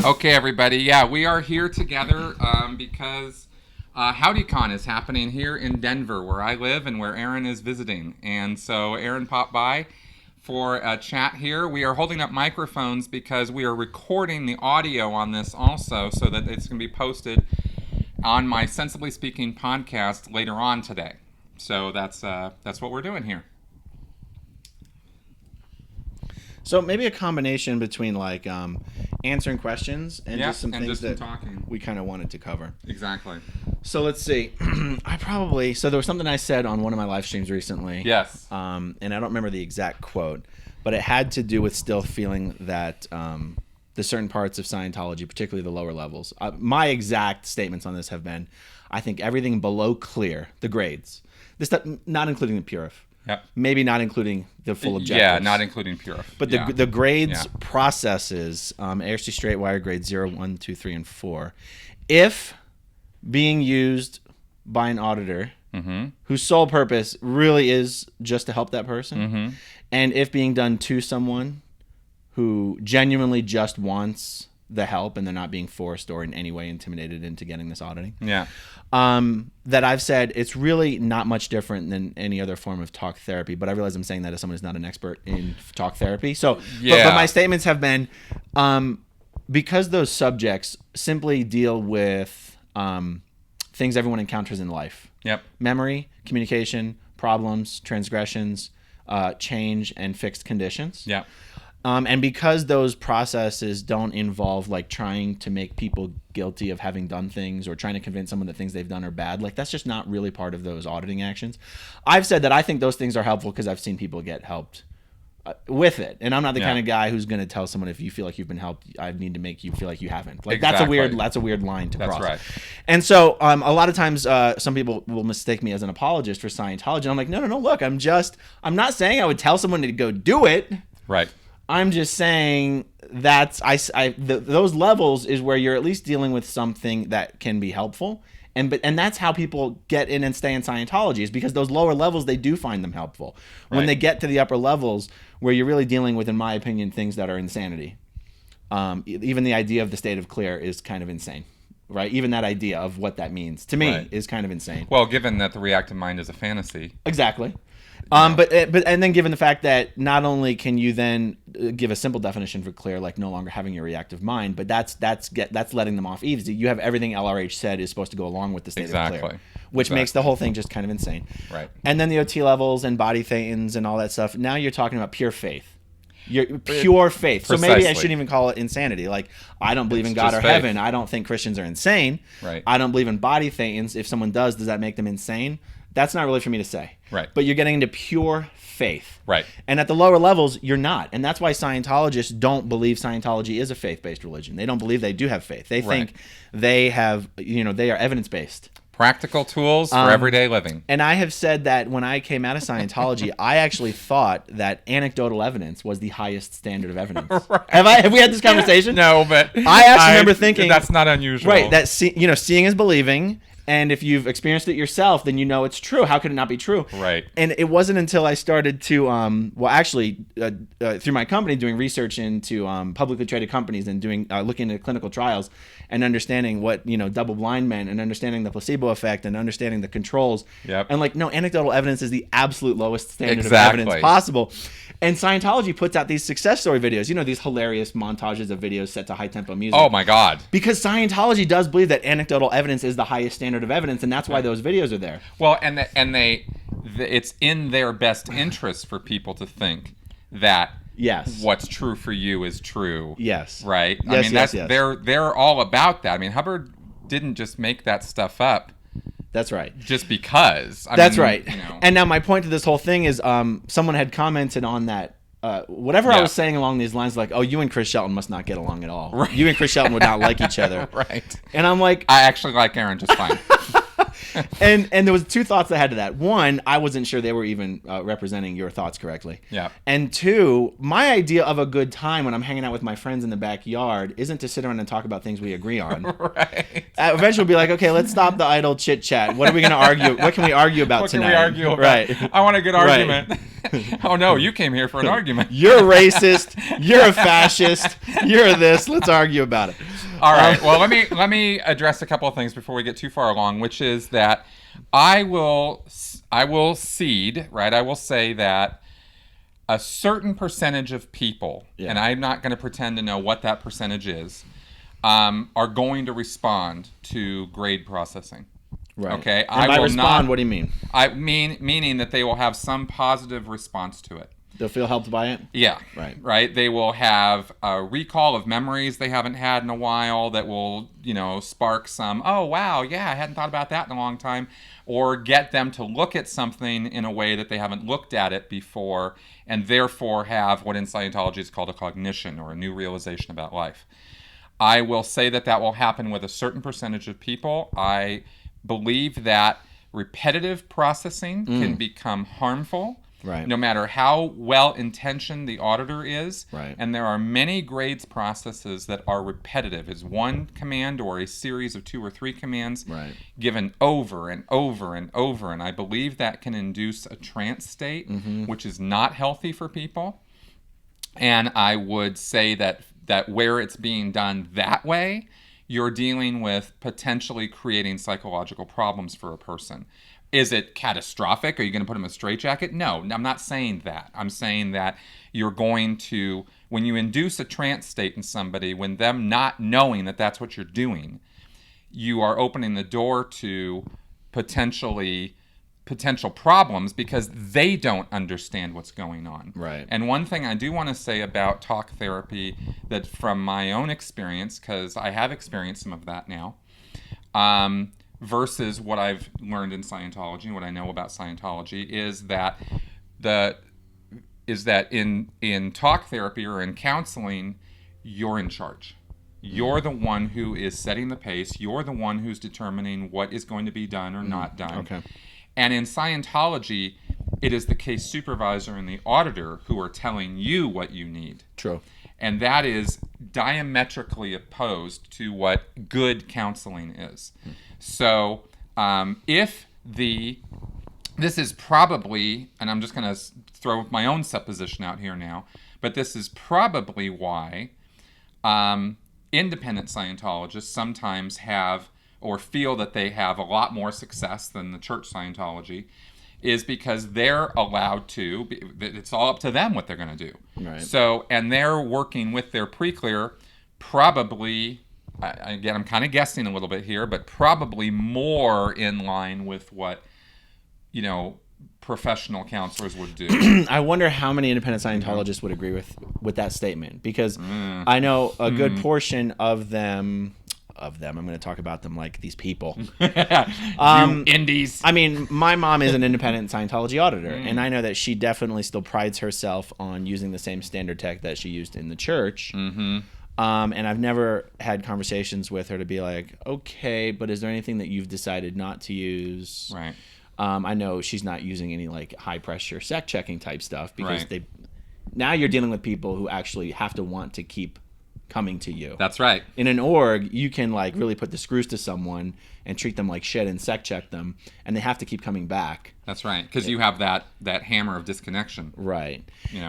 Okay, everybody. Yeah, we are here together because HowdyCon is happening here in Denver, where I live and where Aaron is visiting. And so Aaron popped by for a chat here. We are holding up microphones because we are recording the audio on this also, so that it's going to be posted on my Sensibly Speaking podcast later on today. So that's what we're doing here. So maybe a combination between like answering questions and just some things that we kind of wanted to cover. Exactly. So let's see. So there was something I said on one of my live streams recently. Yes. And I don't remember the exact quote, but it had to do with still feeling that the certain parts of Scientology, particularly the lower levels. My exact statements on this have been, I think everything below clear, the grades, this stuff, not including the purif. Yep. Maybe not including the full objectives. Yeah, not including purif. But the grades processes, ARC straight wire grades 0, 1, 2, 3, and 4, if being used by an auditor whose sole purpose really is just to help that person, and if being done to someone who genuinely just wants the help and they're not being forced or in any way intimidated into getting this auditing. Yeah. That I've said it's really not much different than any other form of talk therapy, but I realize I'm saying that as someone who's not an expert in talk therapy. So, but my statements have been, because those subjects simply deal with things everyone encounters in life. Yep. Memory, communication, problems, transgressions, change, and fixed conditions. Yeah. And because those processes don't involve like trying to make people guilty of having done things or trying to convince someone that things they've done are bad, like that's just not really part of those auditing actions. I've said that I think those things are helpful because I've seen people get helped with it. And I'm not the kind of guy who's going to tell someone if you feel like you've been helped, I need to make you feel like you haven't. Like that's a weird line to cross. Right. And so a lot of times some people will mistake me as an apologist for Scientology. And I'm like, no, look, I'm not saying I would tell someone to go do it. Right. I'm just saying that's those levels is where you're at least dealing with something that can be helpful, and that's how people get in and stay in Scientology, is because those lower levels they do find them helpful. When they get to the upper levels, where you're really dealing with, in my opinion, things that are insanity. Even the idea of the state of clear is kind of insane, right? Even that idea of what that means to me is kind of insane. Well, given that the reactive mind is a fantasy. Exactly. But then given the fact that not only can you then give a simple definition for clear, like no longer having your reactive mind, but that's letting them off easy. You have everything LRH said is supposed to go along with the state of clear, which makes the whole thing just kind of insane. Right. And then the OT levels and body thetans and all that stuff. Now you're talking about pure faith. Pure faith. Precisely. So maybe I shouldn't even call it insanity. Like, I don't believe in God or heaven. I don't think Christians are insane. Right. I don't believe in body thetans. If someone does that make them insane? That's not really for me to say. Right. But you're getting into pure faith. Right. And at the lower levels, you're not. And that's why Scientologists don't believe Scientology is a faith-based religion. They don't believe they do have faith. They think they have, they are evidence-based. Practical tools for everyday living. And I have said that when I came out of Scientology, I actually thought that anecdotal evidence was the highest standard of evidence. Have we had this conversation? No, but I actually remember thinking that's not unusual. Right. That seeing is believing. And if you've experienced it yourself, then you know it's true. How could it not be true? Right. And it wasn't until I started to, through my company, doing research into publicly traded companies and looking at clinical trials and understanding what double-blind meant and understanding the placebo effect and understanding the controls. Yep. And anecdotal evidence is the absolute lowest standard of evidence possible. And Scientology puts out these success story videos, these hilarious montages of videos set to high-tempo music. Oh, my God. Because Scientology does believe that anecdotal evidence is the highest standard of evidence, and that's why those videos are there. Well, it's in their best interest for people to think that what's true for you is true. Yes. Right? Yes, yes. They're all about that. I mean, Hubbard didn't just make that stuff up. That's right. Just because. That's right. And now my point to this whole thing is someone had commented on that. Whatever I was saying along these lines, like, oh, you and Chris Shelton must not get along at all. Right. You and Chris Shelton would not like each other. Right. And I'm like... I actually like Aaron just fine. And there was two thoughts I had to that. One, I wasn't sure they were even representing your thoughts correctly. Yeah. And two, my idea of a good time when I'm hanging out with my friends in the backyard isn't to sit around and talk about things we agree on. Right. Eventually we'll be like, okay, let's stop the idle chit chat. What are we going to argue? What can we argue about tonight? What can we argue about? Right. I want a good argument. Oh, no, you came here for an argument. You're a racist. You're a fascist. You're this. Let's argue about it. All right. Well, let me address a couple of things before we get too far along, which is that I will cede, right? I will say that a certain percentage of people, and I'm not going to pretend to know what that percentage is, are going to respond to grade processing. Right. Okay. And by respond, what do you mean? Meaning that they will have some positive response to it. They'll feel helped by it? Yeah. Right. They will have a recall of memories they haven't had in a while that will, spark some, oh, wow, yeah, I hadn't thought about that in a long time. Or get them to look at something in a way that they haven't looked at it before, and therefore have what in Scientology is called a cognition, or a new realization about life. I will say that will happen with a certain percentage of people. I believe that repetitive processing can become harmful. Right. No matter how well-intentioned the auditor is. Right. And there are many grades processes that are repetitive. It's one command or a series of 2 or 3 commands given over and over and over. And I believe that can induce a trance state, which is not healthy for people. And I would say that where it's being done that way, you're dealing with potentially creating psychological problems for a person. Is it catastrophic? Are you going to put them in a straitjacket? No, I'm not saying that. I'm saying that you're going to, when you induce a trance state in somebody, when them not knowing that that's what you're doing, you are opening the door to potential problems because they don't understand what's going on. Right. And one thing I do want to say about talk therapy, that from my own experience, because I have experienced some of that now, versus what I've learned in Scientology and what I know about Scientology, is that in talk therapy or in counseling, you're in charge. You're the one who is setting the pace. You're the one who's determining what is going to be done or not done. Okay. And in Scientology, it is the case supervisor and the auditor who are telling you what you need. True. And that is diametrically opposed to what good counseling is. So this is probably, and I'm just going to throw my own supposition out here now, but this is probably why independent Scientologists sometimes have or feel that they have a lot more success than the church Scientology, is because they're allowed to, it's all up to them what they're going to do. Right. So, and they're working with their pre-clear probably, again, I'm kind of guessing a little bit here, but probably more in line with what, professional counselors would do. I wonder how many independent Scientologists would agree with that statement, because I know a good portion of them, I'm going to talk about them like these people. You indies. I mean, my mom is an independent Scientology auditor, and I know that she definitely still prides herself on using the same standard tech that she used in the church. And I've never had conversations with her to be like, okay, but is there anything that you've decided not to use? Right. I know she's not using any like high pressure sec checking type stuff, because now you're dealing with people who actually have to want to keep coming to you. That's right. In an org, you can like really put the screws to someone and treat them like shit and sec check them, and they have to keep coming back. That's right, because you have that hammer of disconnection. Right.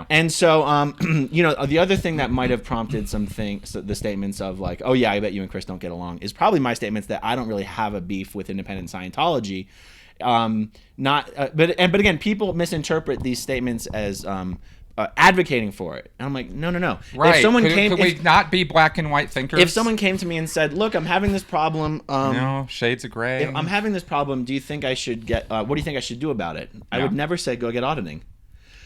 And so, the other thing that might have prompted the statements of like, oh yeah, I bet you and Chris don't get along, is probably my statements that I don't really have a beef with independent Scientology. But again, people misinterpret these statements as advocating for it. And I'm like, no. Right. If someone could we not be black and white thinkers? If someone came to me and said, look, I'm having this problem. Shades of gray. If I'm having this problem, do you think I should what do you think I should do about it? I would never say go get auditing.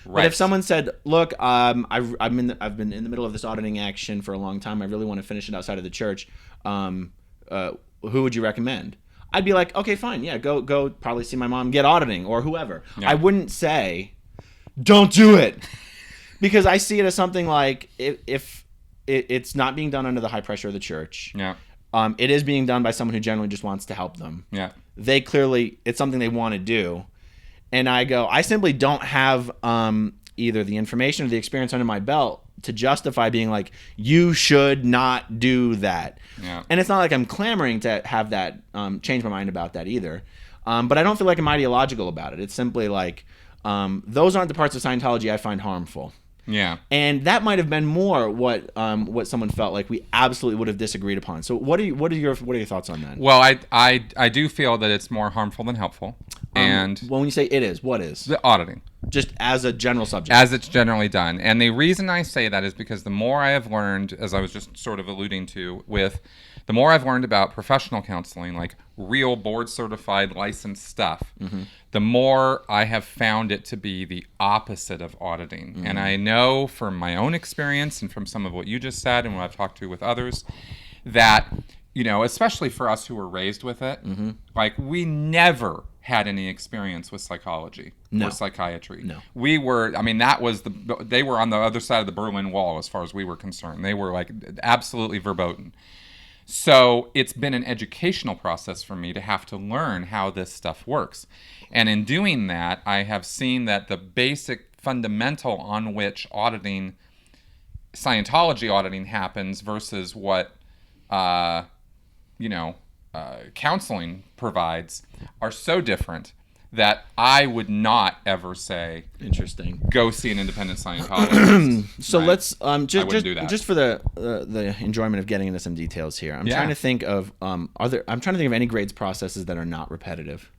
Right. But if someone said, look, I've been in the middle of this auditing action for a long time. I really want to finish it outside of the church. Who would you recommend? I'd be like, okay, fine. Yeah, go probably see my mom, get auditing, or whoever. Yeah. I wouldn't say, don't do it. Because I see it as something like, if it's not being done under the high pressure of the church, it is being done by someone who generally just wants to help them. Yeah, they clearly, it's something they want to do, and I simply don't have either the information or the experience under my belt to justify being like, you should not do that. Yeah. And it's not like I'm clamoring to have that change my mind about that either. But I don't feel like I'm ideological about it. It's simply like, those aren't the parts of Scientology I find harmful. Yeah. And that might have been more what someone felt like we absolutely would have disagreed upon. So what are your thoughts on that? Well, I do feel that it's more harmful than helpful. And when you say it is, what is? The auditing. Just as a general subject. As it's generally done. And the reason I say that is because the more I have learned, as I was just sort of alluding to, the more I've learned about professional counseling, like real board-certified licensed stuff, the more I have found it to be the opposite of auditing. And I know from my own experience and from some of what you just said and what I've talked to with others, that, especially for us who were raised with it, like we never had any experience with psychology or psychiatry. No. We were, they were on the other side of the Berlin Wall as far as we were concerned. They were like absolutely verboten. So it's been an educational process for me to have to learn how this stuff works. And in doing that, I have seen that the basic fundamental on which Scientology auditing happens versus what, counseling provides are so different that I would not ever say, interesting, go see an independent Scientologist. So right? Let's just for the enjoyment of getting into some details here. I'm trying to think of any grades processes that are not repetitive.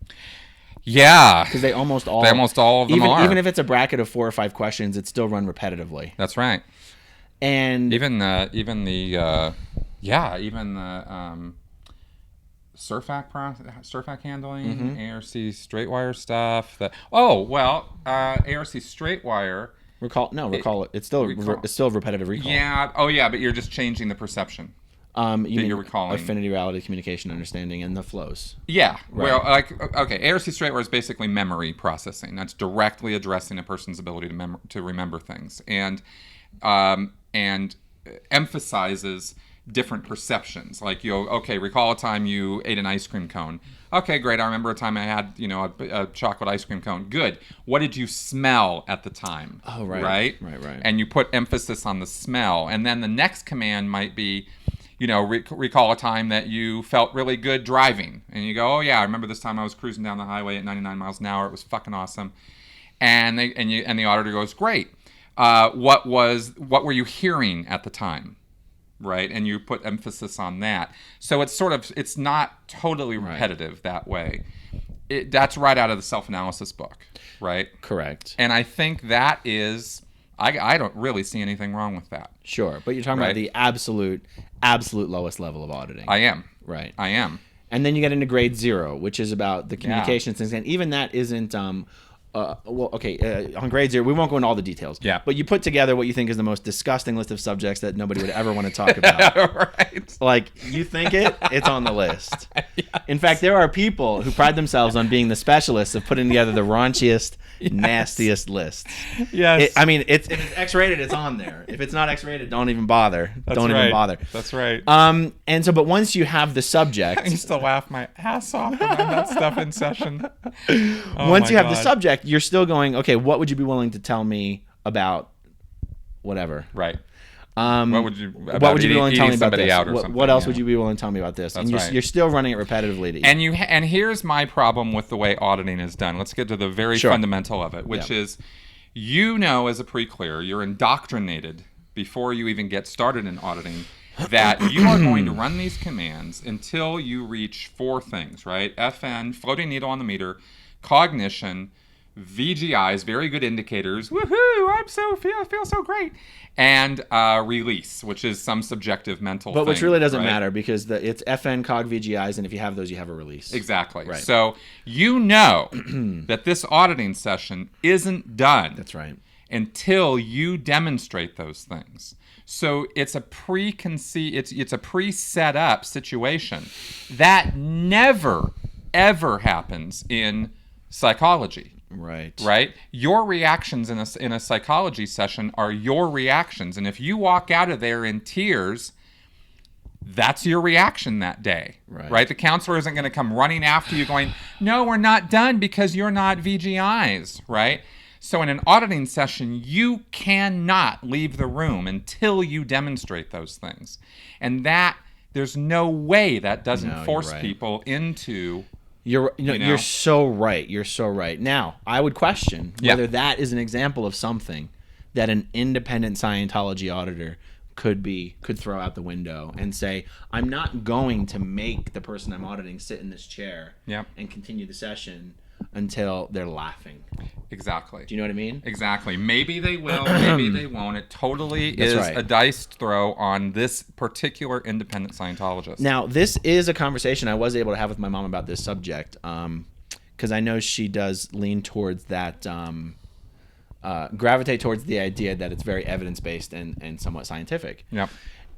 Yeah, because almost all of them are. Even if it's a bracket of 4 or 5 questions, it's still run repetitively. That's right. And even the SURFAC handling, ARC straight wire stuff. ARC straight wire. Recall it. It's still repetitive recall. Yeah. Oh yeah, but you're just changing the perception. You're recalling affinity, reality, communication, understanding, and the flows. Yeah. Right. Well, ARC straightwire is basically memory processing. That's directly addressing a person's ability to remember things, and emphasizes different perceptions. Like recall a time you ate an ice cream cone. Okay, great. I remember a time I had a chocolate ice cream cone. Good. What did you smell at the time? Oh, right. Right. And you put emphasis on the smell, and then the next command might be, recall a time that you felt really good driving, and you go, oh yeah, I remember this time I was cruising down the highway at 99 miles an hour. It was fucking awesome. And the auditor goes, great. What were you hearing at the time? Right, and you put emphasis on that. So it's not totally repetitive that way. That's right out of the self-analysis book, right? Correct. And I think that is, I don't really see anything wrong with that. Sure, but you're talking about the absolute lowest level of auditing. I am. Right. I am. And then you get into grade 0, which is about the communications things, and even that isn't. On grade 0, we won't go into all the details. Yeah. But you put together what you think is the most disgusting list of subjects that nobody would ever want to talk about. Right. Like, you think it's on the list. Yes. In fact, there are people who pride themselves on being the specialists of putting together the raunchiest, nastiest lists. Yes. If it's X-rated, it's on there. If it's not X-rated, don't even bother. Even bother. That's right. But once you have the subject... I used to laugh my ass off about that stuff in session. Once you have the subject, you're still going, okay, what would you be willing to tell me about whatever? Right. What would you be willing to tell me about this? What else would you be willing to tell me about this? That's and you're still running it repetitively. And here's my problem with the way auditing is done. Let's get to the very fundamental of it, which is, as a pre-clear, you're indoctrinated before you even get started in auditing that you are going to run these commands until you reach 4 things, right? FN, floating needle on the meter, cognition, VGIs, very good indicators. Woohoo! I feel so great. And release, which is some subjective mental thing. But which really doesn't matter because it's FN, cog, VGIs, and if you have those, you have a release. Exactly. Right. So that this auditing session isn't done. That's right. Until you demonstrate those things. So it's a it's a pre-set up situation that never ever happens in psychology. Right. Your reactions in a psychology session are your reactions, and if you walk out of there in tears, that's your reaction that day. Right. The counselor isn't going to come running after you, going, "No, we're not done because you're not VGIs." Right. So in an auditing session, you cannot leave the room until you demonstrate those things, and there's no way that doesn't force people into. You're so right. You're so right. Now, I would question whether that is an example of something that an independent Scientology auditor could throw out the window and say, I'm not going to make the person I'm auditing sit in this chair and continue the session until they're laughing. Exactly. Do you know what I mean? Exactly. Maybe they will, maybe they won't. It totally is a dice throw on this particular independent Scientologist. Now, this is a conversation I was able to have with my mom about this subject, because I know she does lean towards that, gravitate towards the idea that it's very evidence-based and somewhat scientific. Yep.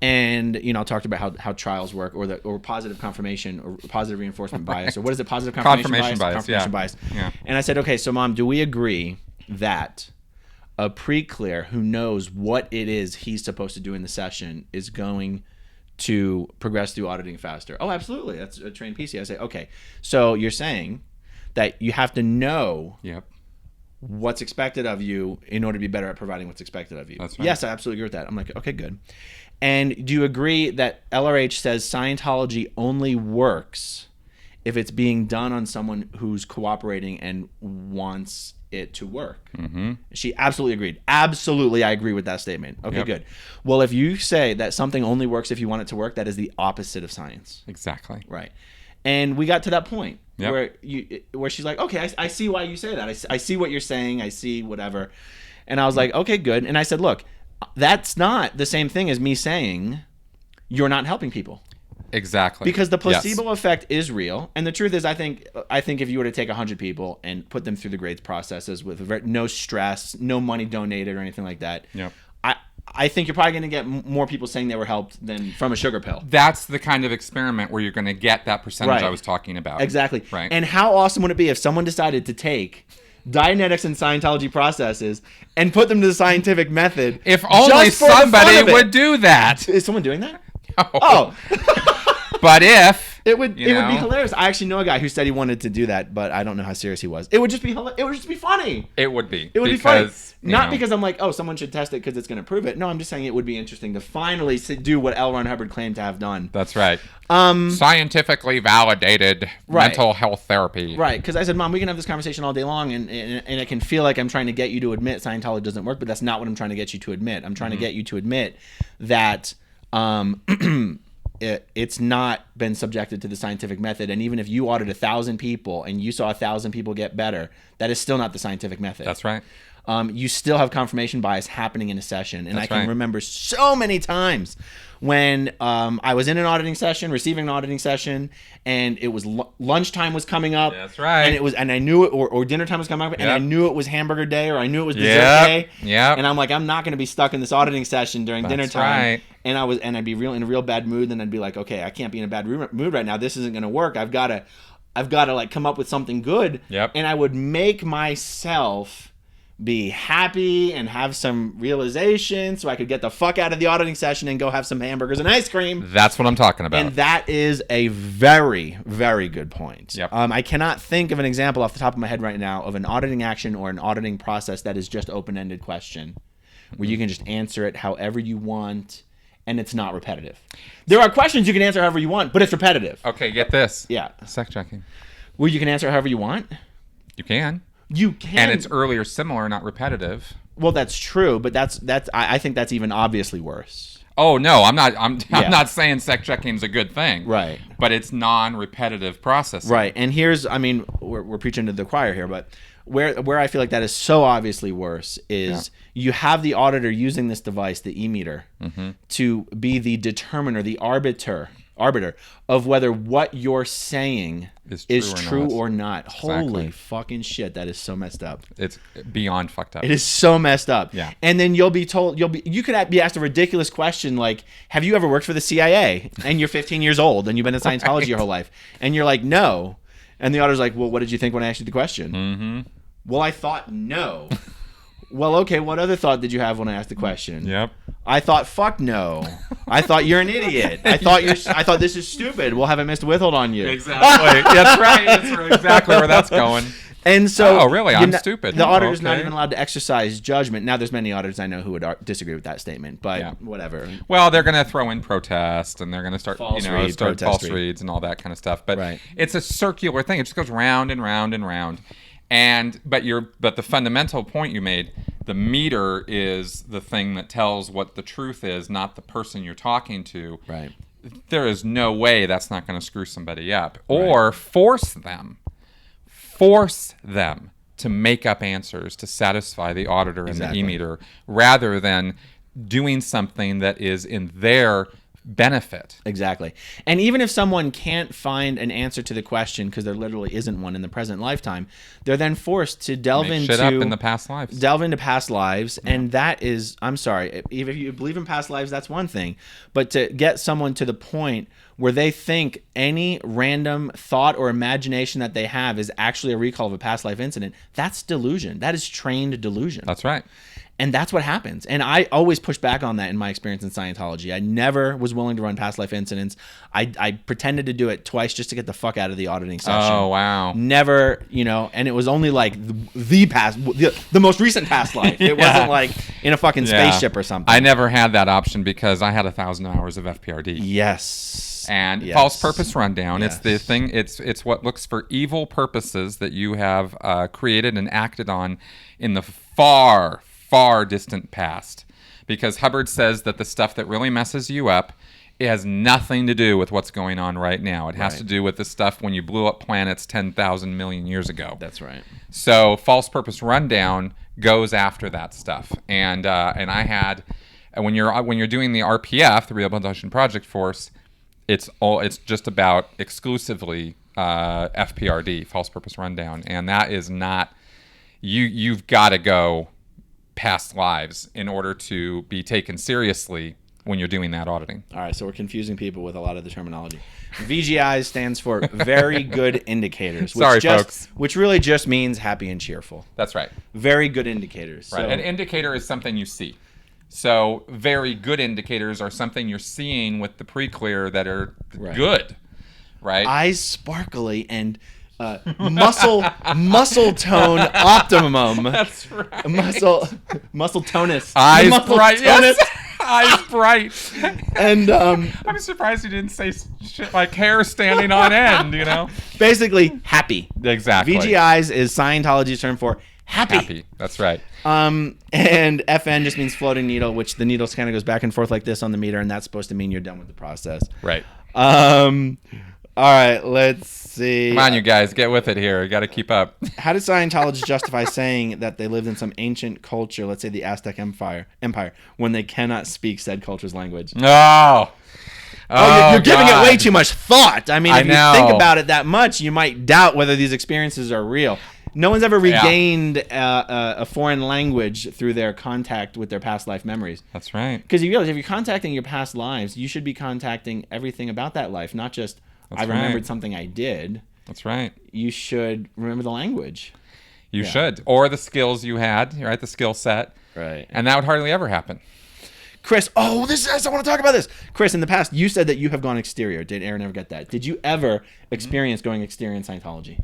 And, you know, talked about how trials work, or positive confirmation, or positive reinforcement bias, or what is it, positive confirmation bias? Confirmation bias. Yeah. And I said, okay, so Mom, do we agree that a pre-clear who knows what it is he's supposed to do in the session is going to progress through auditing faster? Oh, absolutely. That's a trained PC. I say, okay, so you're saying that you have to know what's expected of you in order to be better at providing what's expected of you. That's right. Yes, I absolutely agree with that. I'm like, okay, good. And do you agree that LRH says Scientology only works if it's being done on someone who's cooperating and wants it to work? Mm-hmm. She absolutely agreed. Absolutely, I agree with that statement. Okay, good. Well, if you say that something only works if you want it to work, that is the opposite of science. Exactly. Right. And we got to that point where she's like, okay, I see why you say that. I see what you're saying. I see whatever. And I was like, okay, good. And I said, look, that's not the same thing as me saying you're not helping people. Exactly. Because the placebo effect is real. And the truth is, I think if you were to take 100 people and put them through the grades processes with no stress, no money donated or anything like that, I think you're probably going to get more people saying they were helped than from a sugar pill. That's the kind of experiment where you're going to get that percentage I was talking about. Exactly. Right. And how awesome would it be if someone decided to take Dianetics and Scientology processes and put them to the scientific method? If only somebody would do that. Is someone doing that? No. Oh. But if it would be hilarious. I actually know a guy who said he wanted to do that, but I don't know how serious he was. It would just be it would just be funny. It would be. It would be funny. Not because I'm like, oh, someone should test it because it's going to prove it. No, I'm just saying it would be interesting to finally do what L. Ron Hubbard claimed to have done. That's right. Scientifically validated mental health therapy. Right. Because I said, Mom, we can have this conversation all day long, and it can feel like I'm trying to get you to admit Scientology doesn't work, but that's not what I'm trying to get you to admit. I'm trying to get you to admit that it's not been subjected to the scientific method, and even if you audit 1,000 people and you saw 1,000 people get better, that is still not the scientific method. That's right. You still have confirmation bias happening in a session, and I can remember so many times when I was in an auditing session, receiving an auditing session, and it was lunchtime was coming up. That's right. And I knew it, or dinner time was coming up, and I knew it was hamburger day, or I knew it was dessert day. Yeah. And I'm like, I'm not going to be stuck in this auditing session during dinner time. Right. And I'd be in a real bad mood, and I'd be like, okay, I can't be in a bad mood right now. This isn't going to work. I've got to like come up with something good. Yep. And I would make myself be happy and have some realization so I could get the fuck out of the auditing session and go have some hamburgers and ice cream. That's what I'm talking about. And that is a very, very good point. Yep. I cannot think of an example off the top of my head right now of an auditing action or an auditing process that is just open-ended question where you can just answer it however you want and it's not repetitive. There are questions you can answer however you want, but it's repetitive. Okay, get this. Yeah. Sex checking. Where you can answer however you want? You can. You can. And it's earlier similar, not repetitive. Well, that's true, but I think that's even obviously worse. Oh no, I'm not saying sex checking is a good thing. Right. But it's non-repetitive processing. Right. And here's, we're preaching to the choir here, but where I feel like that is so obviously worse is you have the auditor using this device, the e-meter, to be the determiner, the arbiter of whether what you're saying is true or not. Exactly. Holy fucking shit, that is so messed up. It's beyond fucked up. It is so messed up. Yeah. And then you could be asked a ridiculous question like, have you ever worked for the CIA? And you're 15 years old and you've been in Scientology your whole life. And you're like, no. And the auditor's like, well, what did you think when I asked you the question? Mm-hmm. Well, I thought no. Well, okay, what other thought did you have when I asked the question? Yep. I thought, fuck no. I thought you're an idiot. I thought this is stupid. We'll have a missed withhold on you. Exactly. That's right. That's exactly where that's going. And so, oh, really? I'm stupid. The auditor's not even allowed to exercise judgment. Now, there's many auditors I know who would disagree with that statement, but whatever. Well, they're going to throw in protest, and they're going to start false reads and all that kind of stuff. But it's a circular thing. It just goes round and round and round. But the fundamental point you made, The meter is the thing that tells what the truth is, not the person you're talking to. Right. There is no way that's not going to screw somebody up. Or force them to make up answers to satisfy the auditor and the e-meter, rather than doing something that is in their benefit. Exactly. And even if someone can't find an answer to the question because there literally isn't one in the present lifetime, they're then forced to delve into shit up in the past lives. Delve into past lives, and that is, I'm sorry, if you believe in past lives, that's one thing, but to get someone to the point where they think any random thought or imagination that they have is actually a recall of a past life incident, that's delusion. That is trained delusion. That's right. And that's what happens. And I always push back on that in my experience in Scientology. I never was willing to run past life incidents. I pretended to do it twice just to get the fuck out of the auditing session. Oh, wow. Never, and it was only like the most recent past life. It wasn't like in a fucking spaceship or something. I never had that option because I had 1,000 hours of FPRD. Yes. And false purpose rundown. Yes. It's the thing. It's what looks for evil purposes that you have created and acted on in the far distant past, because Hubbard says that the stuff that really messes you up, it has nothing to do with what's going on right now. It has to do with the stuff when you blew up planets 10,000 million years ago. That's right. So false purpose rundown goes after that stuff. And I had, when you're doing the RPF, the Rehabilitation Project Force, it's just about exclusively FPRD, false purpose rundown, and that is not, you've got to go past lives in order to be taken seriously when you're doing that auditing. All right, so we're confusing people with a lot of the terminology. VGI stands for very good indicators. Folks. Which really just means happy and cheerful. That's right. Very good indicators. Right. So, An indicator is something you see. So very good indicators are something you're seeing with the pre-clear that are good. Right. Eyes sparkly and muscle tone optimum. That's right. Muscle tonus. Eyes bright. Tonus. Yes. Eyes bright. And I'm surprised you didn't say shit like hair standing on end. Basically happy. Exactly. VGIs is Scientology's term for happy. That's right. And FN just means floating needle, which the needle kind of goes back and forth like this on the meter, and that's supposed to mean you're done with the process. Right. All right, let's see. Come on, you guys, get with it here. You got to keep up. How does Scientology justify saying that they lived in some ancient culture, let's say the Aztec Empire, when they cannot speak said culture's language? No. You're giving it way too much thought. I mean, if you know. think about it that much, you might doubt whether these experiences are real. No one's ever regained a foreign language through their contact with their past life memories. That's right. Because you realize if you're contacting your past lives, you should be contacting everything about that life, not just I remembered something I did. That's right. You should remember the language. You should. Or the skills you had, right? The skill set. Right. And that would hardly ever happen. Chris, I want to talk about this. Chris, in the past, you said that you have gone exterior. Did Aaron ever get that? Did you ever experience going exterior in Scientology?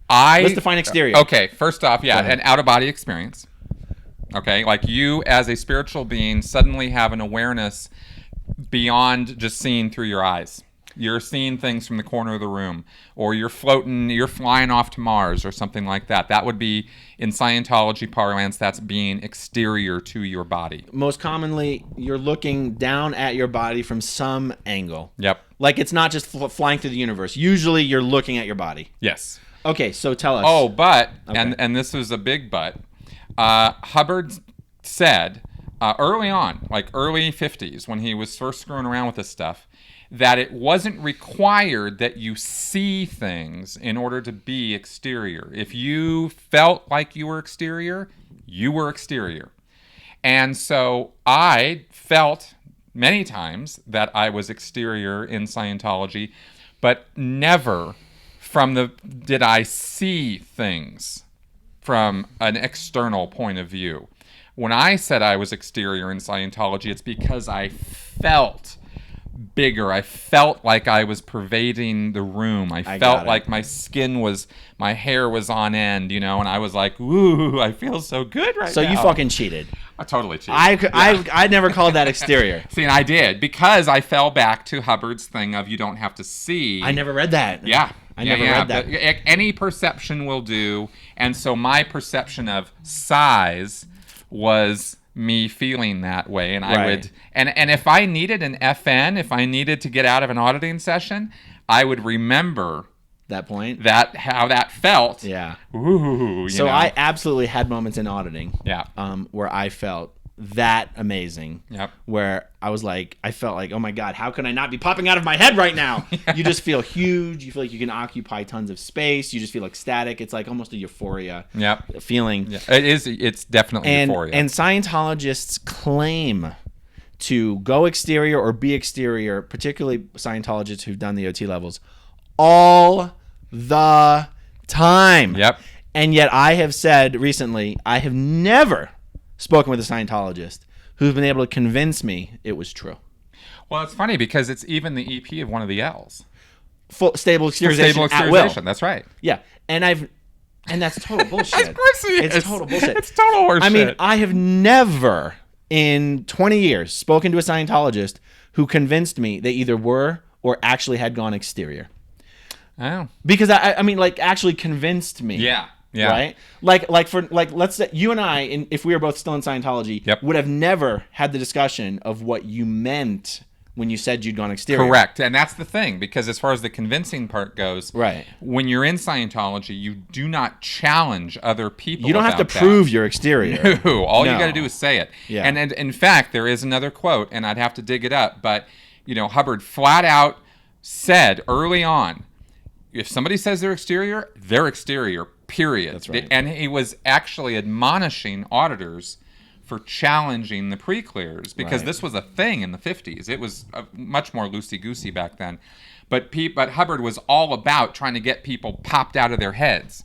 Let's define exterior. Okay, first off, an out-of-body experience. Okay, like you as a spiritual being suddenly have an awareness beyond just seeing through your eyes. You're seeing things from the corner of the room, or you're flying off to Mars or something like that. That would be, in Scientology parlance, that's being exterior to your body. Most commonly, you're looking down at your body from some angle. Yep. Like it's not just flying through the universe. Usually you're looking at your body. Yes. Okay, so tell us. Oh, but, and this was a big but, Hubbard said early on, like early 50s, when he was first screwing around with this stuff, that it wasn't required that you see things in order to be exterior. If you felt like you were exterior, you were exterior. And so I felt many times that I was exterior in Scientology, but never did I see things from an external point of view. When I said I was exterior in Scientology, it's because I felt bigger. I felt like I was pervading the room. I felt like my hair was on end, and I was like, "Ooh, I feel so good right now." So you fucking cheated. I totally cheated. I never called that exterior. See, and I did, because I fell back to Hubbard's thing of you don't have to see. I never read that. Yeah. I never read that. Any perception will do. And so my perception of size was me feeling that way, and I Right. would and if I needed an FN, if I needed to get out of an auditing session, I would remember That point. how that felt. Yeah. Ooh, you So know. I absolutely had moments in auditing. Yeah. Where I felt that amazing. Yep. Where I felt like, oh my God, how can I not be popping out of my head right now? You just feel huge. You feel like you can occupy tons of space. You just feel ecstatic. It's like almost a euphoria Yep. feeling. Yeah. It is. It's definitely euphoria. And Scientologists claim to go exterior or be exterior, particularly Scientologists who've done the OT levels, all the time. Yep. And yet I have said recently, I have never spoken with a Scientologist who's been able to convince me it was true. Well, it's funny because it's even the EP of one of the L's. Stable exteriorization Stable at will. exteriorization. That's right. Yeah. And that's total bullshit. Of course it is. It's total bullshit. It's total horseshit. I mean, I have never in 20 years spoken to a Scientologist who convinced me they either were or actually had gone exterior. Oh. Because I mean, like, actually convinced me. Yeah. Yeah. Right? Like let's say you and I, if we were both still in Scientology, Yep. would have never had the discussion of what you meant when you said you'd gone exterior. Correct. And that's the thing, because as far as the convincing part goes, Right. when you're in Scientology, you do not challenge other people. You don't have to about that. prove you're exterior. No, all you No. got to do is say it. Yeah. And in fact, there is another quote, and I'd have to dig it up, but Hubbard flat out said early on, if somebody says they're exterior, period. That's right. And he was actually admonishing auditors for challenging the pre-clears, because Right. this was a thing in the 50s. It was much more loosey-goosey back then. But Hubbard was all about trying to get people popped out of their heads.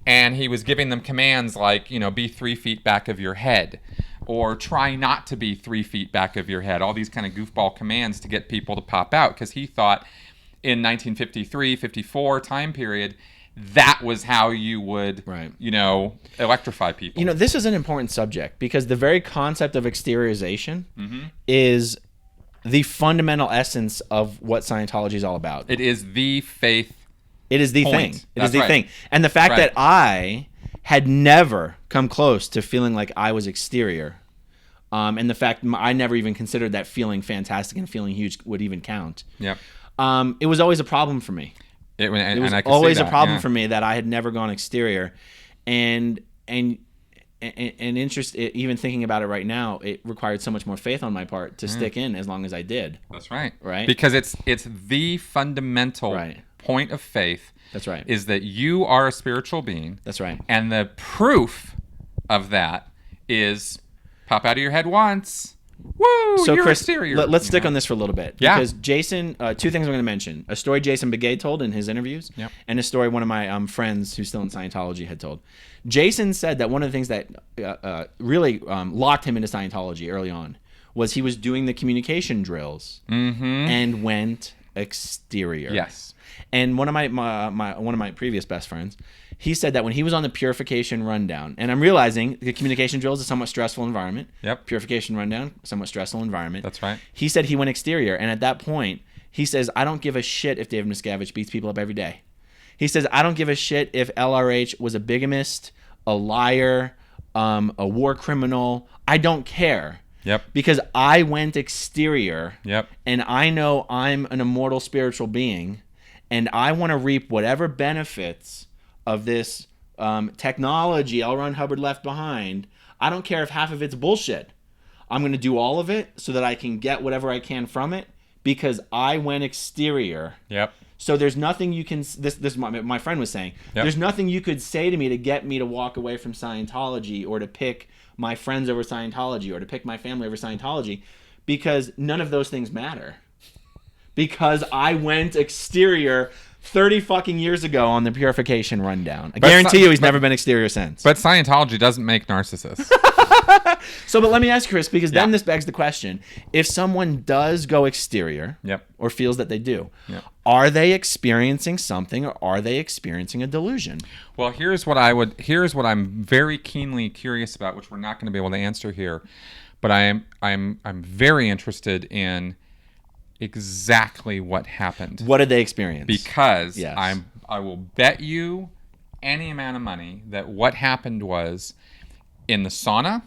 And he was giving them commands like, be 3 feet back of your head, or try not to be 3 feet back of your head. All these kind of goofball commands to get people to pop out, because he thought in 1953, 54 time period, that was how you would, Right. electrify people. This is an important subject because the very concept of exteriorization Mm-hmm. is the fundamental essence of what Scientology is all about. It is the faith. It is the point. thing. It That's is the right. thing. And the fact Right. that I had never come close to feeling like I was exterior, and the fact I never even considered that feeling fantastic and feeling huge would even count. Yep. It was always a problem for me. It was It was always a problem for me that I had never gone exterior, and interest. Even thinking about it right now, it required so much more faith on my part to stick in as long as I did. That's right. Right. Because it's the fundamental Right. point of faith. That's right. Is that you are a spiritual being. That's right. And the proof of that is pop out of your head once. Woo! So you're Chris, exterior. let's stick on this for a little bit. Yeah. Because Jason, 2 things I'm going to mention. A story Jason Begay told in his interviews, Yep. and a story one of my friends who's still in Scientology had told. Jason said that one of the things that really locked him into Scientology early on was he was doing the communication drills and went exterior. Yes. And one of my previous best friends, he said that when he was on the purification rundown, and I'm realizing the communication drill is a somewhat stressful environment. Yep. Purification rundown, somewhat stressful environment. That's right. He said he went exterior, and at that point, he says, I don't give a shit if David Miscavige beats people up every day. He says, I don't give a shit if LRH was a bigamist, a liar, a war criminal. I don't care. Yep. Because I went exterior. Yep. And I know I'm an immortal spiritual being, and I want to reap whatever benefits of this technology L. Ron Hubbard left behind. I don't care if half of it's bullshit. I'm going to do all of it so that I can get whatever I can from it because I went exterior. Yep. So there's nothing you can. This my friend was saying. Yep. There's nothing you could say to me to get me to walk away from Scientology or to pick my friends over Scientology or to pick my family over Scientology, because none of those things matter. Because I went exterior 30 fucking years ago on the purification rundown. I guarantee you he's never been exterior since. But Scientology doesn't make narcissists. But let me ask you, Chris, because then Yeah. this begs the question: if someone does go exterior, Yep. or feels that they do, Yep. are they experiencing something, or are they experiencing a delusion? Well, here's what I'm very keenly curious about, which we're not going to be able to answer here, but I'm very interested in exactly what happened. What did they experience? Because Yes. I will bet you any amount of money that what happened was in the sauna,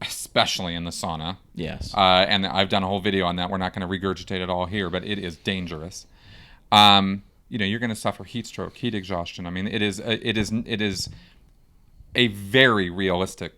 especially in the sauna. Yes. And I've done a whole video on that. We're not going to regurgitate it all here, but it is dangerous. You're going to suffer heat stroke, heat exhaustion. I mean, it is a very realistic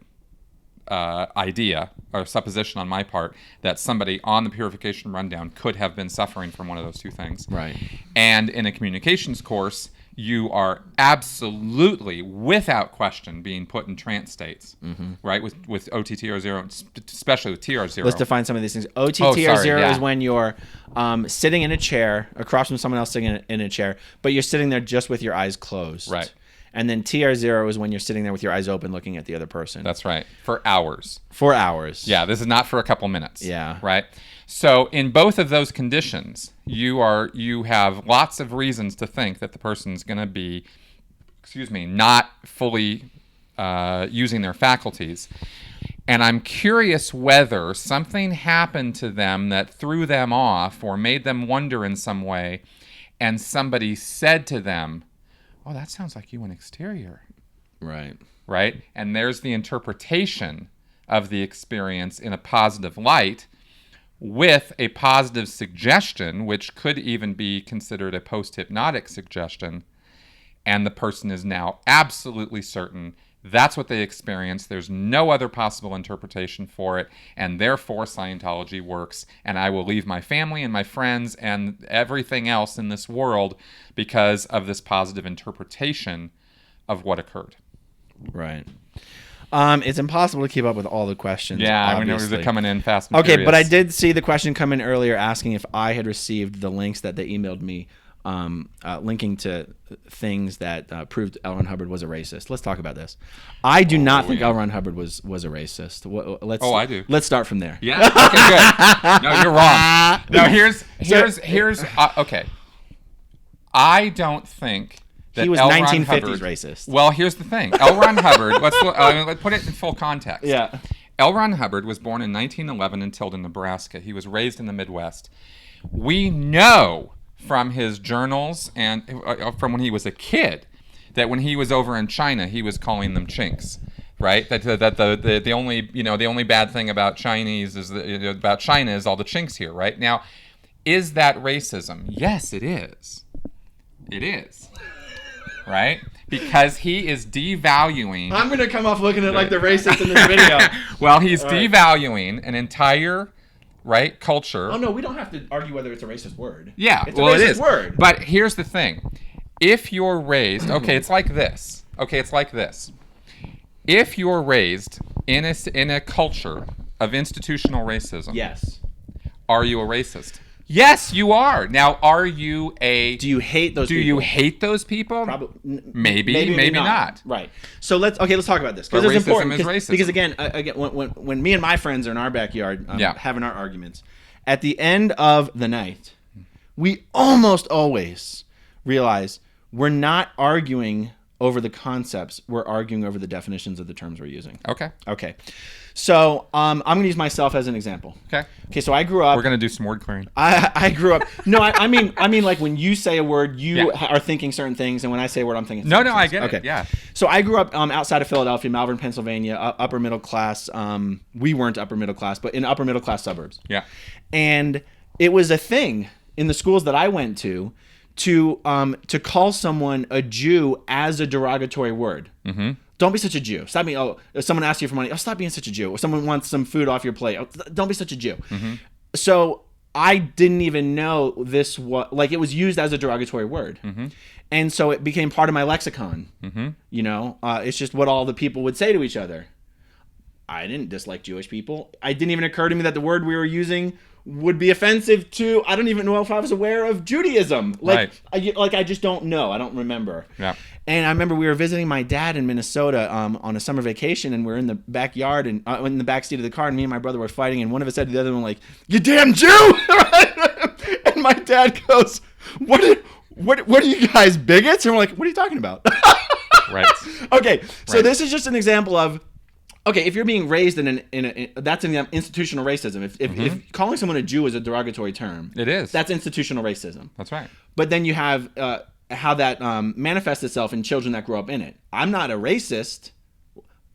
idea or supposition on my part that somebody on the purification rundown could have been suffering from one of those two things. Right. And in a communications course, you are absolutely, without question, being put in trance states, right? With OTTR0, especially with TR0. Let's define some of these things. OTTR0 is when you're sitting in a chair across from someone else sitting in a chair, but you're sitting there just with your eyes closed. Right. And then TR0 is when you're sitting there with your eyes open looking at the other person. That's right. For hours. For hours. Yeah, this is not for a couple minutes. Yeah. Right? So in both of those conditions, you have lots of reasons to think that the person's going to be, not fully using their faculties. And I'm curious whether something happened to them that threw them off or made them wonder in some way, and somebody said to them, "Oh, that sounds like you in Exterior." Right. Right? And there's the interpretation of the experience in a positive light with a positive suggestion, which could even be considered a post-hypnotic suggestion. And the person is now absolutely certain that's what they experienced. There's no other possible interpretation for it. And therefore, Scientology works. And I will leave my family and my friends and everything else in this world because of this positive interpretation of what occurred. Right. It's impossible to keep up with all the questions. Yeah, obviously. I mean, they're coming in fast and okay, furious. but I did see the question come in earlier asking if I had received the links that they emailed me, linking to things that proved L. Ron Hubbard was a racist. Let's talk about this. I do not think L. Ron Hubbard was a racist. I do. Let's start from there. Yeah. Okay. Good. No, you're wrong. No, here's. Okay. I don't think that he was L. 1950s Ron Hubbard, racist. Well, here's the thing. L. Ron Hubbard. Let's put it in full context. Yeah. L. Ron Hubbard was born in 1911 in Tilden, Nebraska. He was raised in the Midwest. We know from his journals and from when he was a kid that when he was over in China, he was calling them chinks. Right, that the only bad thing about Chinese is about China is all the chinks here. Right now, is that racism? Yes, it is. It is. Right, because he is devaluing. I'm gonna come off looking at like the racist in this video. Well, he's devaluing an entire culture. Oh no, we don't have to argue whether it's a racist word. Yeah, it's a racist word. But here's the thing: if you're raised, it's like this. If you're raised in a culture of institutional racism, yes, are you a racist? Yes, you are. Now, are you a? Do you hate those? Do people? you hate those people? Probably. Maybe not. Right. So let's talk about this because it's important. Because again, when me and my friends are in our backyard having our arguments, at the end of the night, we almost always realize we're not arguing over the concepts. We're arguing over the definitions of the terms we're using. Okay. So I'm going to use myself as an example. Okay. So I grew up. We're going to do some word clearing. I grew up. No, I mean like when you say a word, you are thinking certain things, and when I say a word, I'm thinking. No, things. I get it. Yeah. So I grew up outside of Philadelphia, Malvern, Pennsylvania, upper middle class. We weren't upper middle class, but in upper middle class suburbs. Yeah. And it was a thing in the schools that I went to call someone a Jew as a derogatory word. Mm-hmm. Don't be such a Jew. Stop being. If someone asks you for money, stop being such a Jew. If someone wants some food off your plate, don't be such a Jew. Mm-hmm. So I didn't even know this was it was used as a derogatory word, and so it became part of my lexicon. It's just what all the people would say to each other. I didn't dislike Jewish people. It didn't even occur to me that the word we were using would be offensive to. I don't even know if I was aware of Judaism. I just don't know. I don't remember. Yeah. And I remember we were visiting my dad in Minnesota on a summer vacation, and we're in the backyard and in the backseat of the car, and me and my brother were fighting, and one of us said to the other one, like, "You damn Jew!" And my dad goes, "What are you guys, bigots?" And we're like, "What are you talking about?" Right. Okay, so this is just an example of. Okay, if you're being raised that's in institutional racism. If calling someone a Jew is a derogatory term, it is. That's institutional racism. That's right. But then you have how that manifests itself in children that grow up in it. I'm not a racist.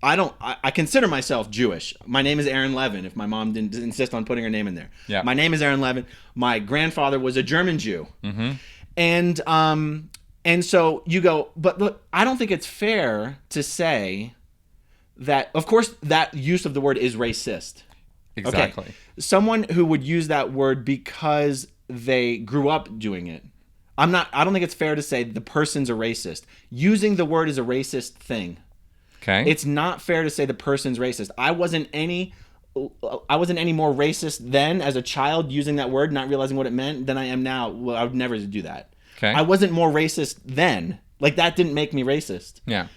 I consider myself Jewish. My name is Aaron Levin, if my mom didn't insist on putting her name in there. Yeah. My name is Aaron Levin. My grandfather was a German Jew. Mm-hmm. And so you go, but look, I don't think it's fair to say that, of course, that use of the word is racist. Exactly. Okay. Someone who would use that word because they grew up doing it. I don't think it's fair to say the person's a racist. Using the word is a racist thing. Okay. It's not fair to say the person's racist. I wasn't any more racist then as a child using that word, not realizing what it meant, than I am now. Well, I would never do that. Okay. I wasn't more racist then. Like, that didn't make me racist. Yeah.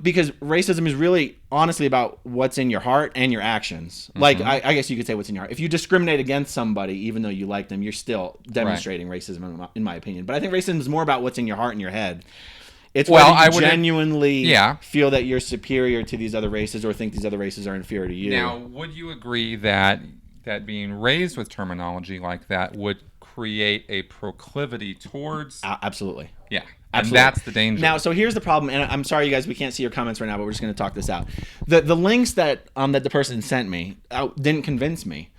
Because racism is really honestly about what's in your heart and your actions. Like, I guess you could say what's in your heart. If you discriminate against somebody, even though you like them, you're still demonstrating racism, in my opinion. But I think racism is more about what's in your heart and your head. It's whether you genuinely feel that you're superior to these other races or think these other races are inferior to you. Now, would you agree that being raised with terminology like that would create a proclivity towards... Absolutely. Yeah. Absolutely. And that's the danger. Now, so here's the problem, and I'm sorry, you guys, we can't see your comments right now, but we're just going to talk this out. The links that the person sent me didn't convince me.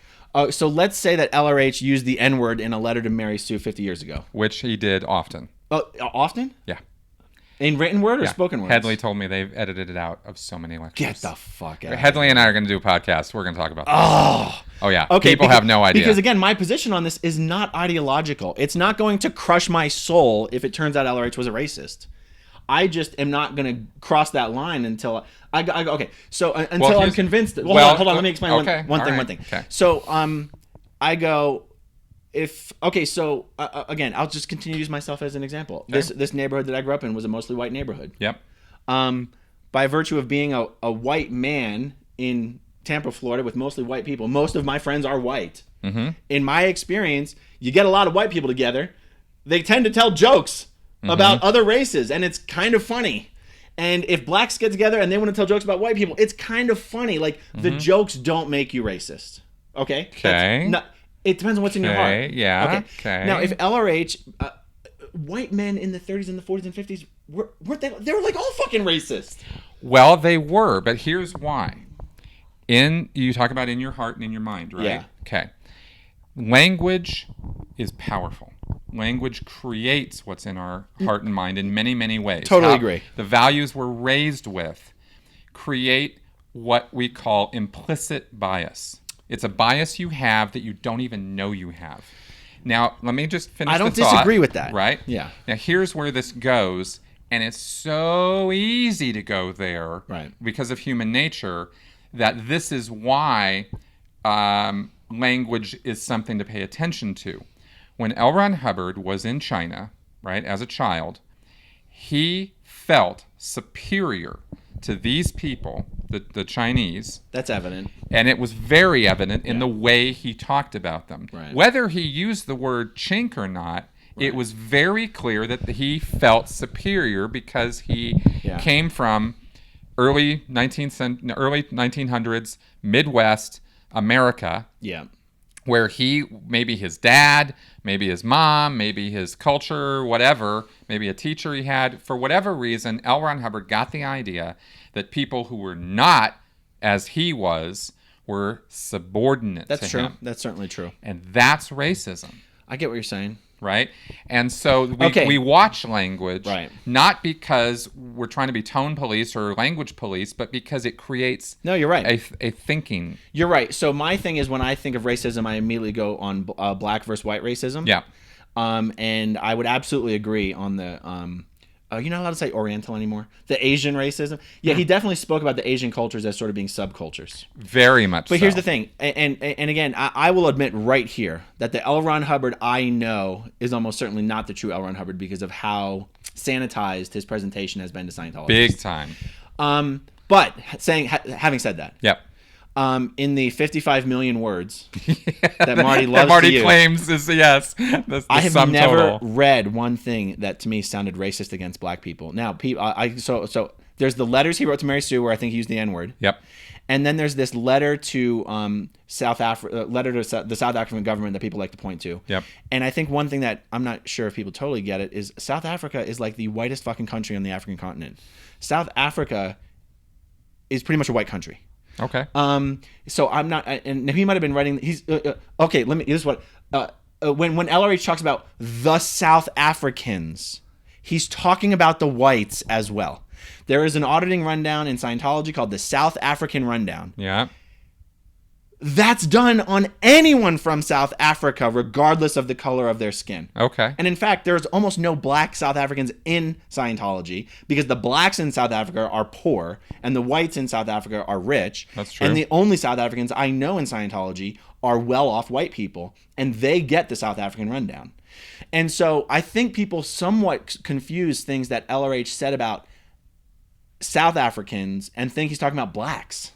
So let's say that LRH used the N-word in a letter to Mary Sue 50 years ago. Which he did often. Often? Yeah. In written word or spoken word? Headley told me they've edited it out of so many lectures. Get the fuck out. Headley and I are going to do a podcast. We're going to talk about this. Oh yeah. Okay, People have no idea. Because again, my position on this is not ideological. It's not going to crush my soul if it turns out LRH was a racist. I just am not going to cross that line until okay. So until I'm convinced. Hold on. Let me explain one thing. Okay. So I go. So again, I'll just continue to use myself as an example. Okay. This neighborhood that I grew up in was a mostly white neighborhood. Yep. By virtue of being a white man in Tampa, Florida, with mostly white people, most of my friends are white. Mm-hmm. In my experience, you get a lot of white people together. They tend to tell jokes about other races, and it's kind of funny. And if blacks get together and they want to tell jokes about white people, it's kind of funny. Like, the jokes don't make you racist. Okay? Okay. It depends on what's in your heart. Yeah. Okay. Now, if LRH, white men in the 30s and the 40s and 50s, they were like all fucking racist. Well, they were, but here's why. You talk about in your heart and in your mind, right? Yeah. Okay. Language is powerful. Language creates what's in our heart and mind in many, many ways. Totally agree. The values we're raised with create what we call implicit bias. It's a bias you have that you don't even know you have. Now, let me just finish the thought. I don't disagree with that. Right? Yeah. Now, here's where this goes, and it's so easy to go there because of human nature that this is why language is something to pay attention to. When L. Ron Hubbard was in China, right, as a child, he felt superior to these people, the Chinese. That's evident. And it was very evident in the way he talked about them. Right. Whether he used the word chink or not, it was very clear that he felt superior because he came from early 1900s Midwest America. Yeah. Where maybe his dad, maybe his mom, maybe his culture, whatever, maybe a teacher he had, for whatever reason, L. Ron Hubbard got the idea that people who were not as he was were subordinate to him. That's true. That's certainly true. And that's racism. I get what you're saying. Right? And so we watch language, not because we're trying to be tone police or language police, but because it creates you're right. a thinking. You're right. So my thing is when I think of racism, I immediately go on black versus white racism. Yeah. And I would absolutely agree on the... you're not allowed to say Oriental anymore. The Asian racism. Yeah, he definitely spoke about the Asian cultures as sort of being subcultures. Very much But here's the thing. And again, I will admit right here that the L. Ron Hubbard I know is almost certainly not the true L. Ron Hubbard because of how sanitized his presentation has been to Scientology. Big time. But having said that. Yep. In the 55 million words that Marty loves Marty to use, claims is yes. I have never read one thing that to me sounded racist against black people. Now, so there's the letters he wrote to Mary Sue where I think he used the N-word. Yep. And then there's this letter to the South African government that people like to point to. Yep. And I think one thing that I'm not sure if people totally get it is South Africa is like the whitest fucking country on the African continent. South Africa is pretty much a white country. Okay. So I'm not, and he might have been writing. He's okay. Let me. This is what when LRH talks about the South Africans, he's talking about the whites as well. There is an auditing rundown in Scientology called the South African Rundown. Yeah. That's done on anyone from South Africa, regardless of the color of their skin. Okay. And in fact, there's almost no black South Africans in Scientology because the blacks in South Africa are poor and the whites in South Africa are rich. That's true. And the only South Africans I know in Scientology are well-off white people, and they get the South African rundown. And so I think people somewhat confuse things that LRH said about South Africans and think he's talking about blacks.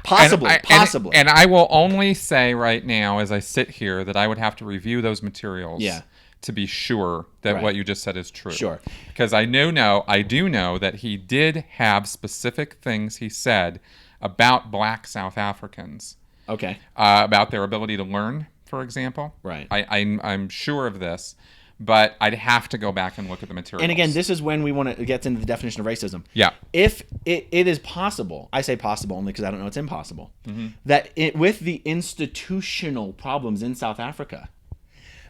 Possibly. And I will only say right now, as I sit here, that I would have to review those materials to be sure that what you just said is true. Sure. Because I do know that he did have specific things he said about black South Africans. Okay. About their ability to learn, for example. Right. I'm sure of this. But I'd have to go back and look at the materials. And again, this is when we want to get into the definition of racism. Yeah. If it is possible, I say possible only because I don't know it's impossible, that with the institutional problems in South Africa,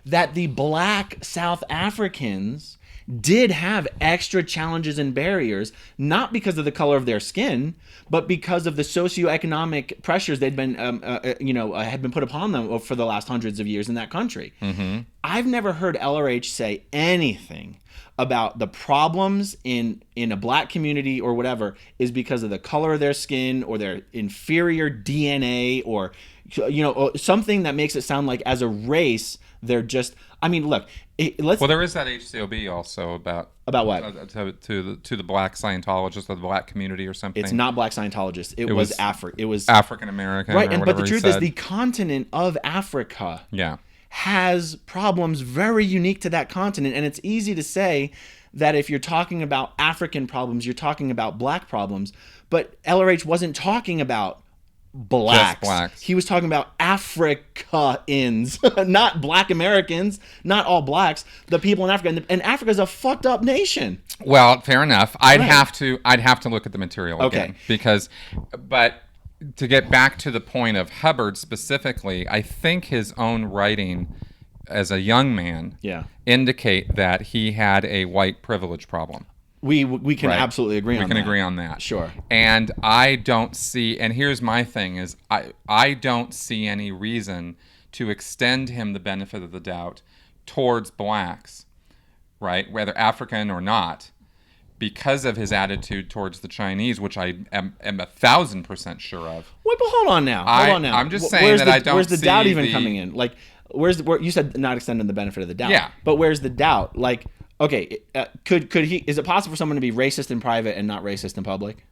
that the black South Africans did have extra challenges and barriers, not because of the color of their skin, but because of the socioeconomic pressures they'd been, had been put upon them for the last hundreds of years in that country. Mm-hmm. I've never heard LRH say anything about the problems in a black community or whatever is because of the color of their skin or their inferior DNA or something that makes it sound like as a race they're just. I mean, look. Well, there is that HCOB also about what to the black Scientologists or the black community or something. It's not black Scientologists. It was African American, right? Or but the truth is the continent of Africa, yeah, has problems very unique to that continent, and it's easy to say that if you're talking about African problems, you're talking about black problems. But LRH wasn't talking about blacks. Just blacks. He was talking about Africans, not black Americans, not all blacks, the people in Africa. And Africa's a fucked up nation. Well, fair enough. I'd have to look at the material again. But to get back to the point of Hubbard specifically, I think his own writing as a young man indicate that he had a white privilege problem. We can absolutely agree on that. We can agree on that. Sure. And I don't see, and here's my thing, is I don't see any reason to extend him the benefit of the doubt towards blacks, right, whether African or not, because of his attitude towards the Chinese, which I am 1,000% sure of. Wait, but hold on now. I'm just saying that I don't see where's the doubt even coming in? Like, where you said not extending the benefit of the doubt. Yeah. But where's the doubt? Like, okay, could he? Is it possible for someone to be racist in private and not racist in public?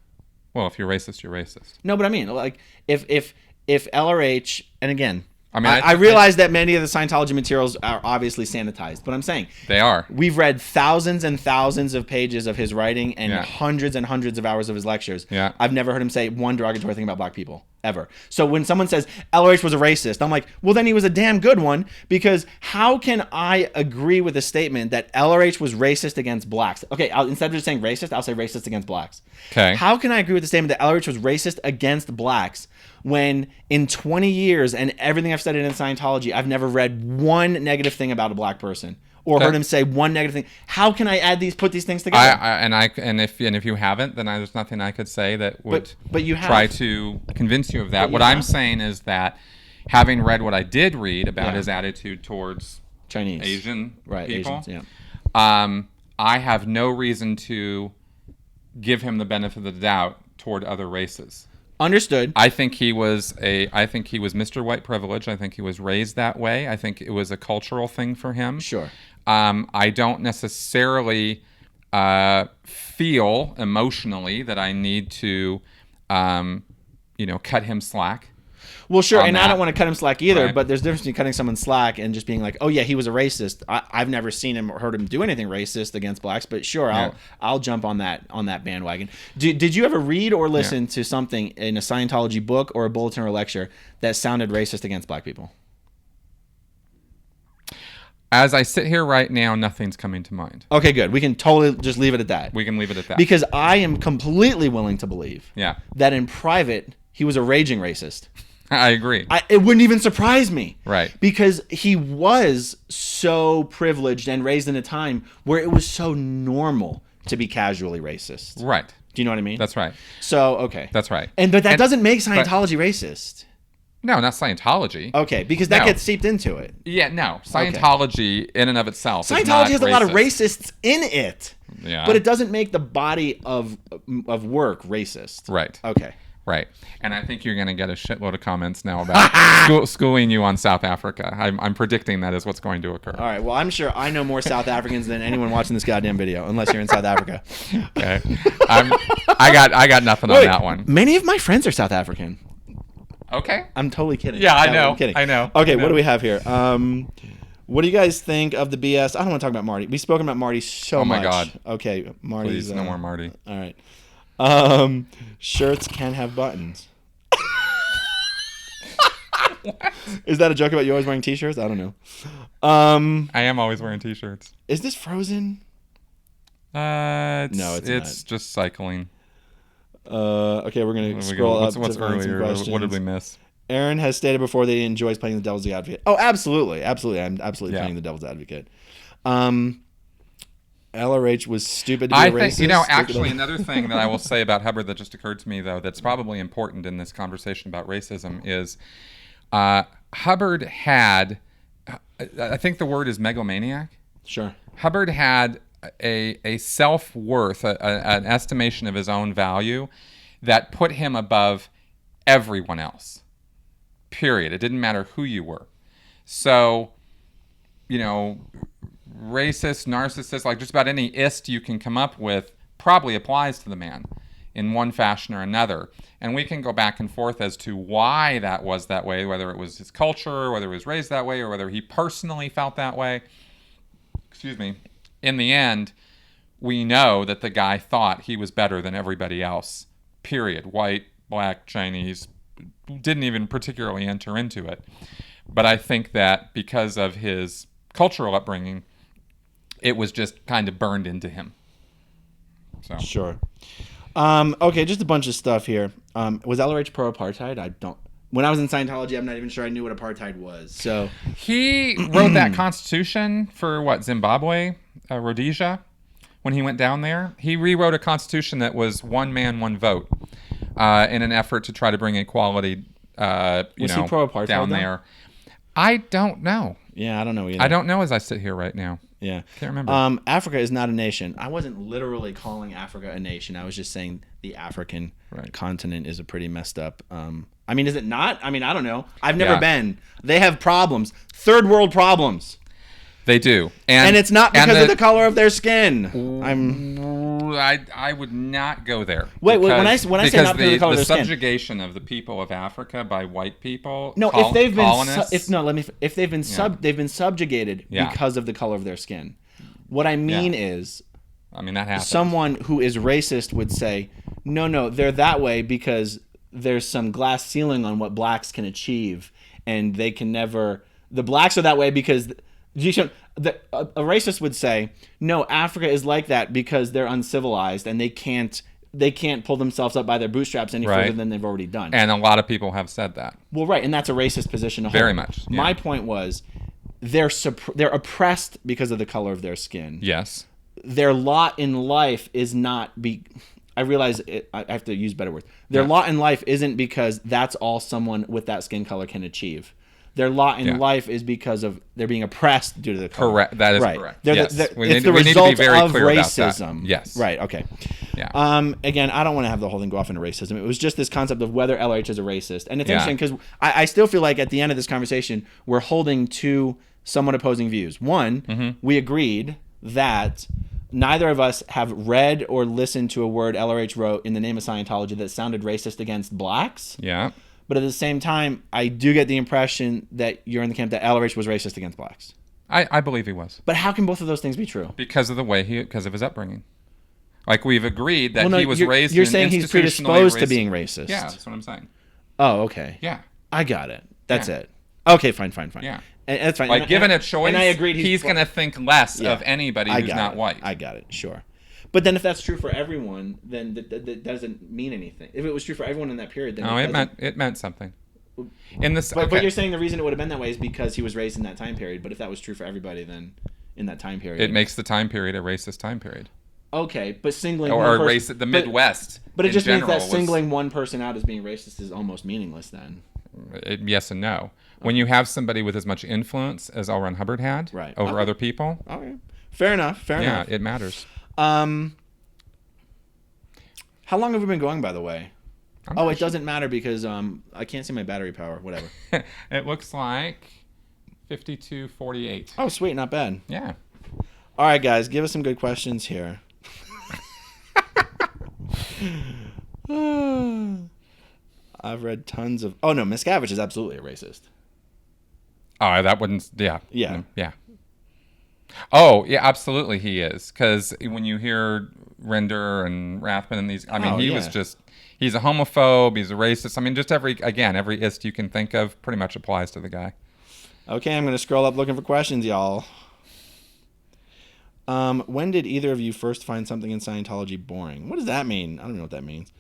Well, if you're racist, you're racist. No, but I mean, like, if LRH, and again, I mean, I realize that many of the Scientology materials are obviously sanitized, but I'm saying they are. We've read thousands and thousands of pages of his writing and hundreds and hundreds of hours of his lectures. Yeah. I've never heard him say one derogatory thing about black people. Ever. So when someone says LRH was a racist, I'm like, well, then he was a damn good one, because how can I agree with the statement that LRH was racist against blacks? Okay, instead of just saying racist, I'll say racist against blacks. Okay. How can I agree with the statement that LRH was racist against blacks when in 20 years and everything I've studied in Scientology, I've never read one negative thing about a black person? Or heard him say one negative thing. How can I put these things together? If you haven't, then there's nothing I could say that would but you have. Try to convince you of that. What I'm saying is that, having read what I did read about his attitude towards Chinese, Asian people, Asians, I have no reason to give him the benefit of the doubt toward other races. Understood. I think he was Mr. White Privilege. I think he was raised that way. I think it was a cultural thing for him. Sure. I don't necessarily feel emotionally that I need to, cut him slack. Well, sure, and I don't want to cut him slack either, Right. but there's a difference between cutting someone slack and just being like, oh, yeah, he was a racist. I've never seen him or heard him do anything racist against blacks, but sure, I'll jump on that bandwagon. Did you ever read or listen to something in a Scientology book or a bulletin or a lecture that sounded racist against black people? As I sit here right now, nothing's coming to mind. Okay, good. We can totally just leave it at that. We can leave it at that. Because I am completely willing to believe that in private, he was a raging racist. I agree. It wouldn't even surprise me. Right. Because he was so privileged and raised in a time where it was so normal to be casually racist. Right. Do you know what I mean? That's right. So, okay. That's right. But that doesn't make Scientology racist. No, not Scientology. Okay, because that gets seeped into it. Yeah, no. Scientology in and of itself Scientology is not has a lot of racist. racists in it. Yeah. But it doesn't make the body of work racist. Right. Okay. Right. And I think you're going to get a shitload of comments now about schooling you on South Africa. I'm predicting that is what's going to occur. All right. Well, I'm sure I know more South Africans than anyone watching this goddamn video, unless you're in South Africa. Okay. I got nothing on that one. Many of my friends are South African. Okay. I'm totally kidding. Yeah, I know. I'm kidding. I know. Okay, what do we have here? What do you guys think of the BS? I don't want to talk about Marty. We've spoken about Marty so much. Oh my God. Okay, Marty's. Please, no more Marty. All right. Shirts can have buttons. What? Is that a joke about you always wearing t-shirts? I don't know. I am always wearing t-shirts. Is this Frozen? No, it's not. just cycling. Okay, we're gonna scroll up. What's to find some earlier? questions. What did we miss? Aaron has stated before that he enjoys playing the devil's advocate. Oh, absolutely. I'm absolutely playing the devil's advocate. LRH was stupid to be a racist. Actually, another thing that I will say about Hubbard that just occurred to me, though, that's probably important in this conversation about racism is Hubbard had, I think the word is megalomaniac. Sure. Hubbard had a self-worth, an estimation of his own value that put him above everyone else. Period. It didn't matter who you were. So, racist, narcissist, like just about any ist you can come up with probably applies to the man in one fashion or another. And we can go back and forth as to why that was that way, whether it was his culture, whether he was raised that way, or whether he personally felt that way. Excuse me. In the end, we know that the guy thought he was better than everybody else. Period. White, black, Chinese, didn't even particularly enter into it. But I think that because of his cultural upbringing, it was just kind of burned into him. So. Sure. Okay, just a bunch of stuff here. Was LRH pro-apartheid? When I was in Scientology, I'm not even sure I knew what apartheid was. So he wrote that constitution for Zimbabwe, Rhodesia, when he went down there. He rewrote a constitution that was one man, one vote, in an effort to try to bring equality. Was he pro-apartheid down there? I don't know. Yeah, I don't know either. I don't know as I sit here right now. Yeah. Can't remember. Africa is not a nation. I wasn't literally calling Africa a nation. I was just saying the African continent is a pretty messed up. Is it not? I don't know. I've never been. They have problems. Third world problems. They do. And it's not because of the color of their skin. I would not go there. Wait, when I say not because of the color of their skin, the subjugation of the people of Africa by white people. No, if they've been subjugated because of the color of their skin. What I mean is, that happens. Someone who is racist would say, no, they're that way because there's some glass ceiling on what blacks can achieve, and they can never. The blacks are that way because. A racist would say, no, Africa is like that because they're uncivilized and they can't pull themselves up by their bootstraps any further than they've already done. And a lot of people have said that. Well, right, and that's a racist position. Very much. Yeah. My point was, they're oppressed because of the color of their skin. Yes. Their lot in life is not I realize I have to use better words. Their lot in life isn't because that's all someone with that skin color can achieve. Their lot in life is because of they're being oppressed due to the color. Correct. That is correct. Yes. We it's need the result to be very of clear racism. About that. Yes. Right. Okay. Yeah. Again, I don't want to have the whole thing go off into racism. It was just this concept of whether LRH is a racist, and it's interesting because I still feel like at the end of this conversation we're holding two somewhat opposing views. One, we agreed that neither of us have read or listened to a word LRH wrote in the name of Scientology that sounded racist against blacks. Yeah. But at the same time, I do get the impression that you're in the camp that LRH was racist against blacks. I believe he was. But how can both of those things be true? Because of because of his upbringing. Like we've agreed that he was raised. You're saying he's predisposed to being racist. Yeah, that's what I'm saying. Oh, okay. Yeah. I got it. That's it. Okay, fine. Yeah. And that's fine. Like, given a choice, and I agreed he's going to think less of anybody who's not it. white. I got it, sure. But then if that's true for everyone, then that doesn't mean anything. If it was true for everyone in that period, then it meant something. In this, but you're saying the reason it would have been that way is because he was raised in that time period. But if that was true for everybody, then in that time period, it makes the time period a racist time period. Okay, but singling or racist the Midwest. But it just means that singling one person out as being racist is almost meaningless then. Yes and no. When you have somebody with as much influence as L. Ron Hubbard had over other people. Okay. Fair enough. Yeah, it matters. How long have we been going, by the way? It doesn't matter because I can't see my battery power. Whatever. It looks like 52:48. Oh, sweet. Not bad. Yeah. All right, guys. Give us some good questions here. I've read tons of... Oh, no. Miscavige is absolutely a racist. Oh, that wouldn't... Yeah. Yeah. Yeah. Oh, yeah, absolutely he is. Because when you hear Render and Rathman and these... I mean, he was just... He's a homophobe. He's a racist. I mean, just every ist you can think of pretty much applies to the guy. Okay, I'm going to scroll up looking for questions, y'all. When did either of you first find something in Scientology boring? What does that mean? I don't know what that means.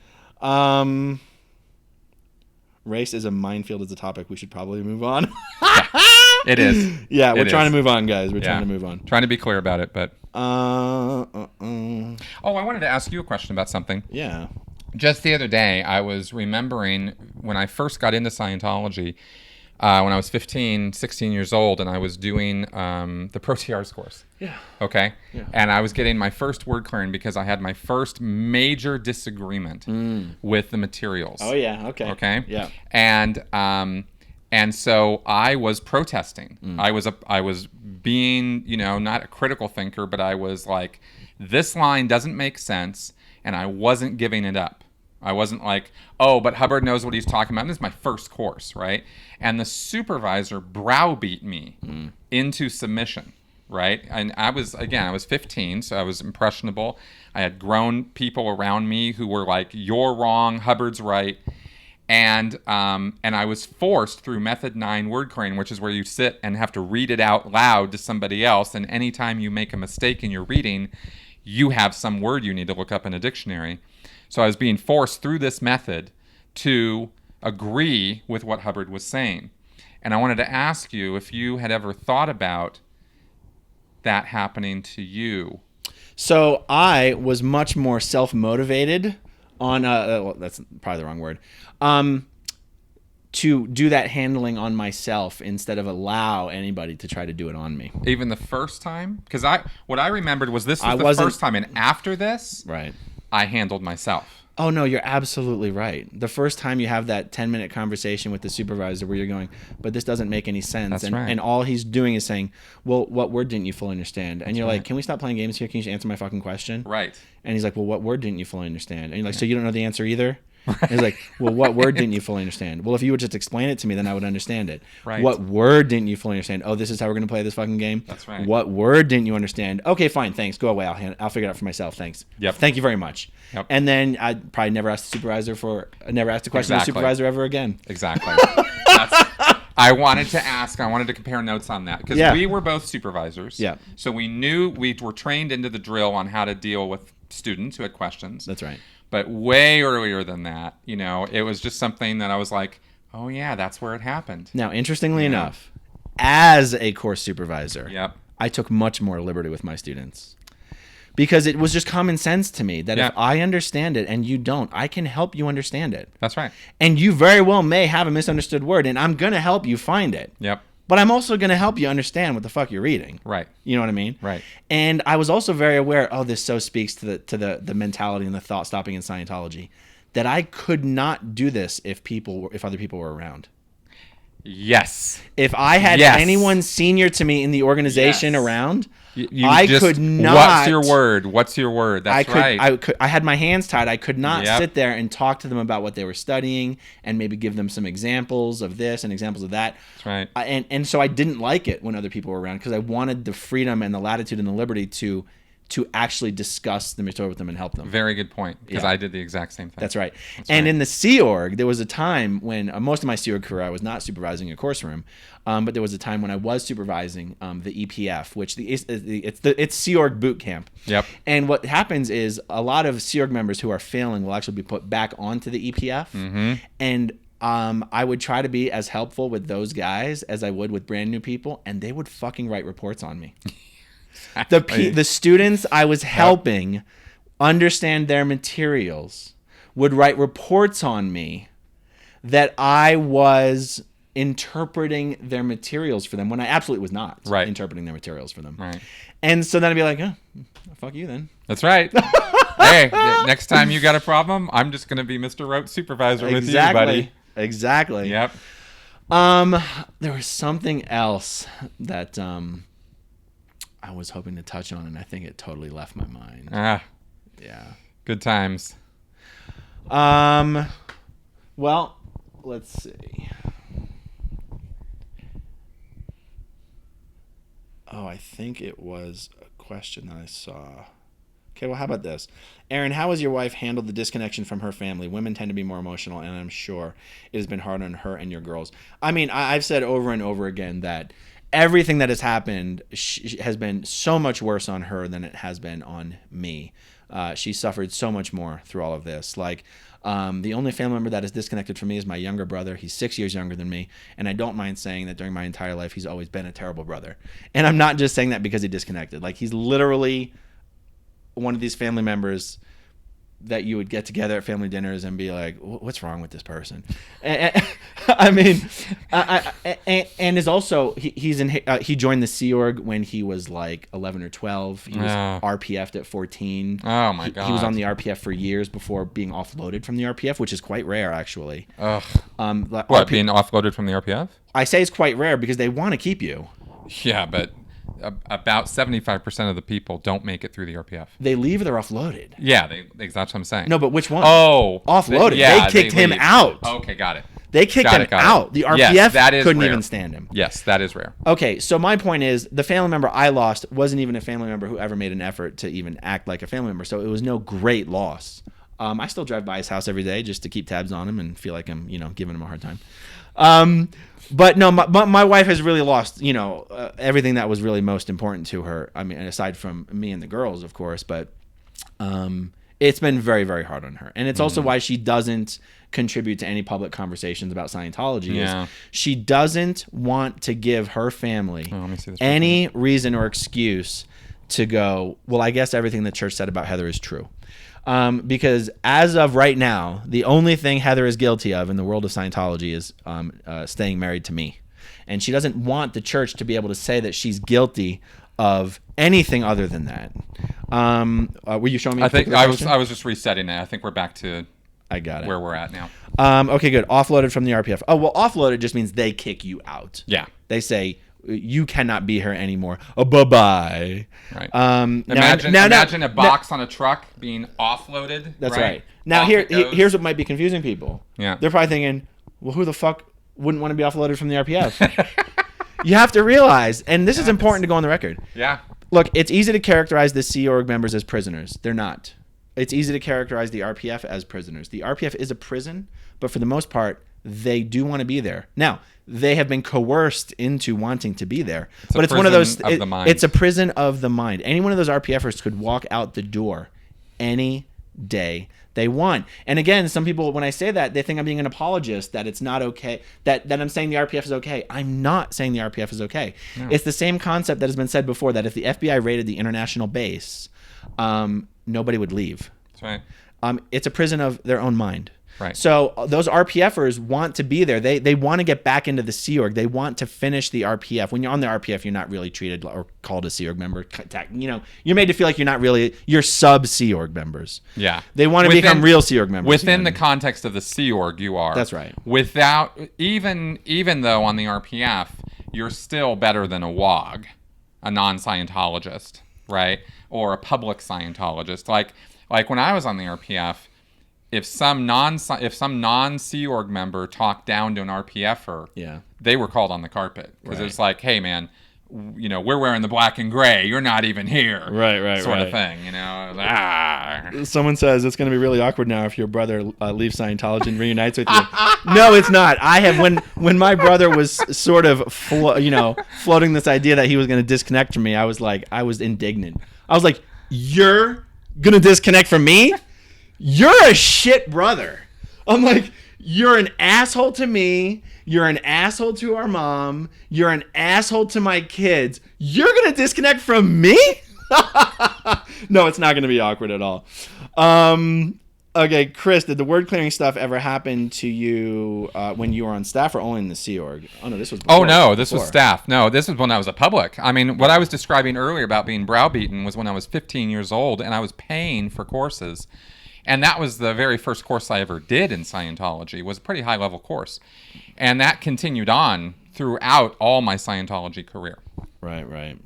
Race is a minefield as a topic. We should probably move on. It is. Yeah, we're trying to move on, guys. We're trying to move on. Trying to be clear about it, but... Oh, I wanted to ask you a question about something. Yeah. Just the other day, I was remembering when I first got into Scientology, when I was 15, 16 years old, and I was doing the Pro-TRs course. Yeah. Okay? Yeah. And I was getting my first word clearing because I had my first major disagreement with the materials. Oh, yeah. Okay. Okay? Yeah. And so I was protesting. I was being, not a critical thinker, but I was like, this line doesn't make sense, and I wasn't giving it up. I wasn't like, oh, but Hubbard knows what he's talking about. This is my first course, right? And the supervisor browbeat me into submission, right? And I was 15, so I was impressionable. I had grown people around me who were like, you're wrong, Hubbard's right. And I was forced through Method 9 word clearing, which is where you sit and have to read it out loud to somebody else. And anytime you make a mistake in your reading, you have some word you need to look up in a dictionary. So I was being forced through this method to agree with what Hubbard was saying. And I wanted to ask you if you had ever thought about that happening to you. So I was much more self-motivated on, that's probably the wrong word, to do that handling on myself instead of allow anybody to try to do it on me. Even the first time? Because what I remembered was this was the first time, and after this, right, I handled myself. Oh, no, you're absolutely right. The first time you have that 10-minute conversation with the supervisor where you're going, but this doesn't make any sense. That's right. And all he's doing is saying, well, what word didn't you fully understand? And you're like, can we stop playing games here? Can you just answer my fucking question? Right. And he's like, well, what word didn't you fully understand? And you're like, so you don't know the answer either? Right. He's like, well, what word didn't you fully understand? Well, if you would just explain it to me, then I would understand it. Right. What word didn't you fully understand? Oh, this is how we're going to play this fucking game? That's right. What word didn't you understand? Okay, fine, thanks. Go away. I'll figure it out for myself. Thanks. Yep. Thank you very much. Yep. And then I'd probably never ask a question to the supervisor ever again. Exactly. I wanted to compare notes on that because we were both supervisors. Yeah. So we were trained into the drill on how to deal with students who had questions. That's right. But way earlier than that, it was just something that I was like, oh, yeah, that's where it happened. Now, interestingly enough, as a course supervisor, I took much more liberty with my students because it was just common sense to me that if I understand it and you don't, I can help you understand it. That's right. And you very well may have a misunderstood word, and I'm going to help you find it. Yep. But I'm also going to help you understand what the fuck you're reading. Right. You know what I mean? Right. And I was also very aware, this so speaks to the mentality and the thought stopping in Scientology, that I could not do this if other people were around. Yes. If I had anyone senior to me in the organization around, I could not. What's your word? That's right. I had my hands tied. I could not sit there and talk to them about what they were studying and maybe give them some examples of this and examples of that. That's right. And so I didn't like it when other people were around because I wanted the freedom and the latitude and the liberty to to actually discuss the material with them and help them. Very good point, because Yeah. I did the exact same thing. That's right. In the Sea Org, there was a time when most of my Sea Org career, I was not supervising a course room, but there was a time when I was supervising the EPF, which it's Sea Org boot camp. Yep. And what happens is a lot of Sea Org members who are failing will actually be put back onto the EPF, and I would try to be as helpful with those guys as I would with brand new people, and they would fucking write reports on me. The students I was helping understand their materials would write reports on me that I was interpreting their materials for them when I absolutely was not interpreting their materials for them. Right. And so then I'd be like, oh, fuck you then. That's right. Hey, next time you got a problem, I'm just going to be Mr. Rote supervisor with you, buddy. Exactly. Yep. There was something else that I was hoping to touch on, and I think it totally left my mind. Yeah. Good times. Well, let's see. Oh, I think it was a question that I saw. Okay, well, how about this? Aaron, how has your wife handled the disconnection from her family? Women tend to be more emotional, and I'm sure it has been hard on her and your girls. I mean, I've said over and over again that everything that has happened has been so much worse on her than it has been on me. She suffered so much more through all of this. Like, the only family member that is disconnected from me is my younger brother. He's 6 years younger than me, and I don't mind saying that during my entire life, he's always been a terrible brother. And I'm not just saying that because he disconnected. Like, he's literally one of these family members that you would get together at family dinners and be like, what's wrong with this person? I mean, and is also, he joined the Sea Org when he was like 11 or 12. He was RPF'd at 14. Oh my God. He was on the RPF for years before being offloaded from the RPF, which is quite rare, actually. Ugh. What, being offloaded from the RPF? I say it's quite rare because they want to keep you. Yeah, but about 75% of the people don't make it through the RPF. They leave or they're offloaded. Yeah, that's what I'm saying. No, but which one? Oh. Offloaded. They kicked him out. Okay, got it. They kicked him out. The RPF couldn't even stand him. Yes, that is rare. Okay, so my point is the family member I lost wasn't even a family member who ever made an effort to even act like a family member, so it was no great loss. I still drive by his house every day just to keep tabs on him and feel like I'm, giving him a hard time. But no, my wife has really lost, everything that was really most important to her. I mean, aside from me and the girls, of course, but it's been very, very hard on her. And it's also why she doesn't contribute to any public conversations about Scientology. Yeah. She doesn't want to give her family any reason or excuse to go, well, I guess everything the church said about Heather is true. Because as of right now, the only thing Heather is guilty of in the world of Scientology is staying married to me. And she doesn't want the church to be able to say that she's guilty of anything other than that. Were you showing me? I think I was just resetting it. I think we're back to where we're at now. Okay, good. Offloaded from the RPF. Oh, well, offloaded just means they kick you out. Yeah. They say, you cannot be here anymore. Bye-bye. Right. Imagine a box on a truck being offloaded. That's right. Now, here's what might be confusing people. Yeah. They're probably thinking, well, who the fuck wouldn't want to be offloaded from the RPF? You have to realize, and this is important to go on the record. Yeah. Look, it's easy to characterize the Sea Org members as prisoners. They're not. It's easy to characterize the RPF as prisoners. The RPF is a prison, but for the most part, they do want to be there. Now, they have been coerced into wanting to be there, but it's one of those. It's a prison of the mind. Any one of those RPFers could walk out the door any day they want. And again, some people, when I say that, they think I'm being an apologist, that it's not okay, that I'm saying the RPF is okay. I'm not saying the RPF is okay. No. It's the same concept that has been said before, that if the FBI raided the international base, nobody would leave. That's right. It's a prison of their own mind. Right. So those RPFers want to be there. They want to get back into the Sea Org. They want to finish the RPF. When you're on the RPF, you're not really treated or called a Sea Org member. You're made to feel like you're sub Sea Org members. Yeah. They want to become real Sea Org members. Within the context of the Sea Org, you are. That's right. Without, even though on the RPF, you're still better than a WOG, a non-Scientologist, right? Or a public Scientologist. Like when I was on the RPF, if some non-Sea Org member talked down to an RPFer, yeah, they were called on the carpet because It was like, hey man, we're wearing the black and gray. You're not even here. Right. Sort of thing, Someone says it's going to be really awkward now if your brother leaves Scientology and reunites with you. No, it's not. I have when my brother was sort of floating this idea that he was going to disconnect from me. I was indignant. I was like, "You're going to disconnect from me? You're a shit brother." I'm like, "You're an asshole to me. You're an asshole to our mom. You're an asshole to my kids. You're going to disconnect from me?" No, it's not going to be awkward at all. Okay, Chris, did the word clearing stuff ever happen to you when you were on staff or only in the Sea Org? Oh, no, this was before. Oh, no, this was staff. No, this was when I was a public. I mean, what I was describing earlier about being browbeaten was when I was 15 years old and I was paying for courses. And that was the very first course I ever did in Scientology. It was a pretty high-level course. And that continued on throughout all my Scientology career. Right.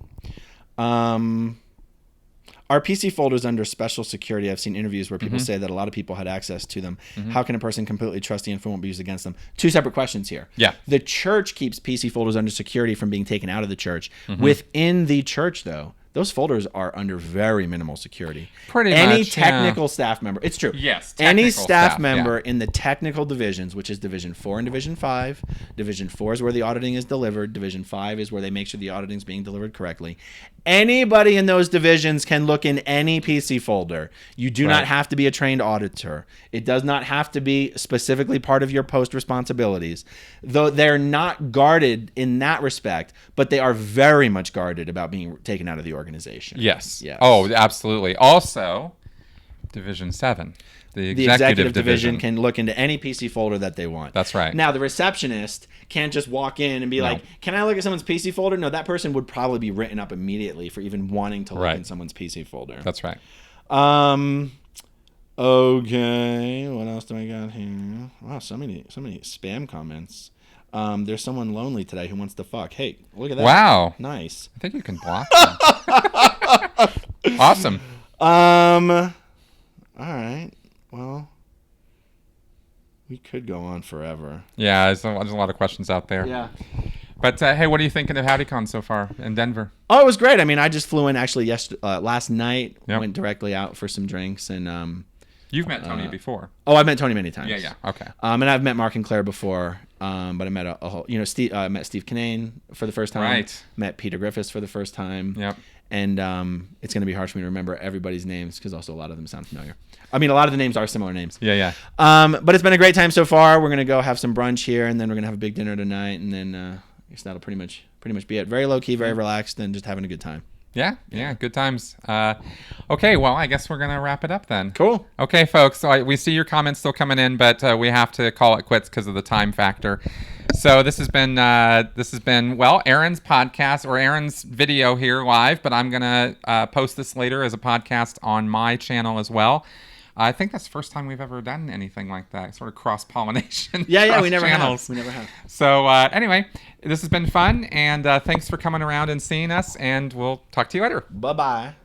Are PC folders under special security? I've seen interviews where people say that a lot of people had access to them. How can a person completely trust the info won't be used against them? Two separate questions here. Yeah. The church keeps PC folders under security from being taken out of the church. Within the church, though, those folders are under very minimal security. Pretty much, Any technical staff member, it's true. Yes, any staff member in the technical divisions, which is Division 4 and Division 5. Division 4 is where the auditing is delivered. Division 5 is where they make sure the auditing is being delivered correctly. Anybody in those divisions can look in any PC folder. You do not have to be a trained auditor. It does not have to be specifically part of your post responsibilities. Though they're not guarded in that respect, but they are very much guarded about being taken out of the organization. Yes. Oh, absolutely. Also, Division 7. The executive division can look into any PC folder that they want. That's right. Now, the receptionist can't just walk in and be like, "Can I look at someone's PC folder?" No, that person would probably be written up immediately for even wanting to look in someone's PC folder. That's right. Okay. What else do I got here? Wow, so many spam comments. There's someone lonely today who wants to fuck. Hey, look at that. Wow. Nice. I think you can block them. Awesome. All right. Well, we could go on forever. Yeah, there's a lot of questions out there. Yeah. But, hey, what are you thinking of HowdyCon so far in Denver? Oh, it was great. I mean, I just flew in actually last night, went directly out for some drinks. And you've met Tony before. Oh, I've met Tony many times. Yeah. Okay. And I've met Mark and Claire before. But I met a whole, Steve, met Steve Kinane for the first time. Right. Met Peter Griffiths for the first time. Yep. And it's going to be hard for me to remember everybody's names because also a lot of them sound familiar. I mean, a lot of the names are similar names. Yeah. But it's been a great time so far. We're going to go have some brunch here, and then we're going to have a big dinner tonight, and then I guess that'll pretty much be it. Very low key, very relaxed, and just having a good time. Yeah. Good times. Okay, well, I guess we're going to wrap it up then. Cool. Okay, folks, so we see your comments still coming in, but we have to call it quits because of the time factor. So this has been Aaron's podcast or Aaron's video here live, but I'm going to post this later as a podcast on my channel as well. I think that's the first time we've ever done anything like that, sort of cross-pollination. Yeah, we never have. So anyway, this has been fun, and thanks for coming around and seeing us, and we'll talk to you later. Bye-bye.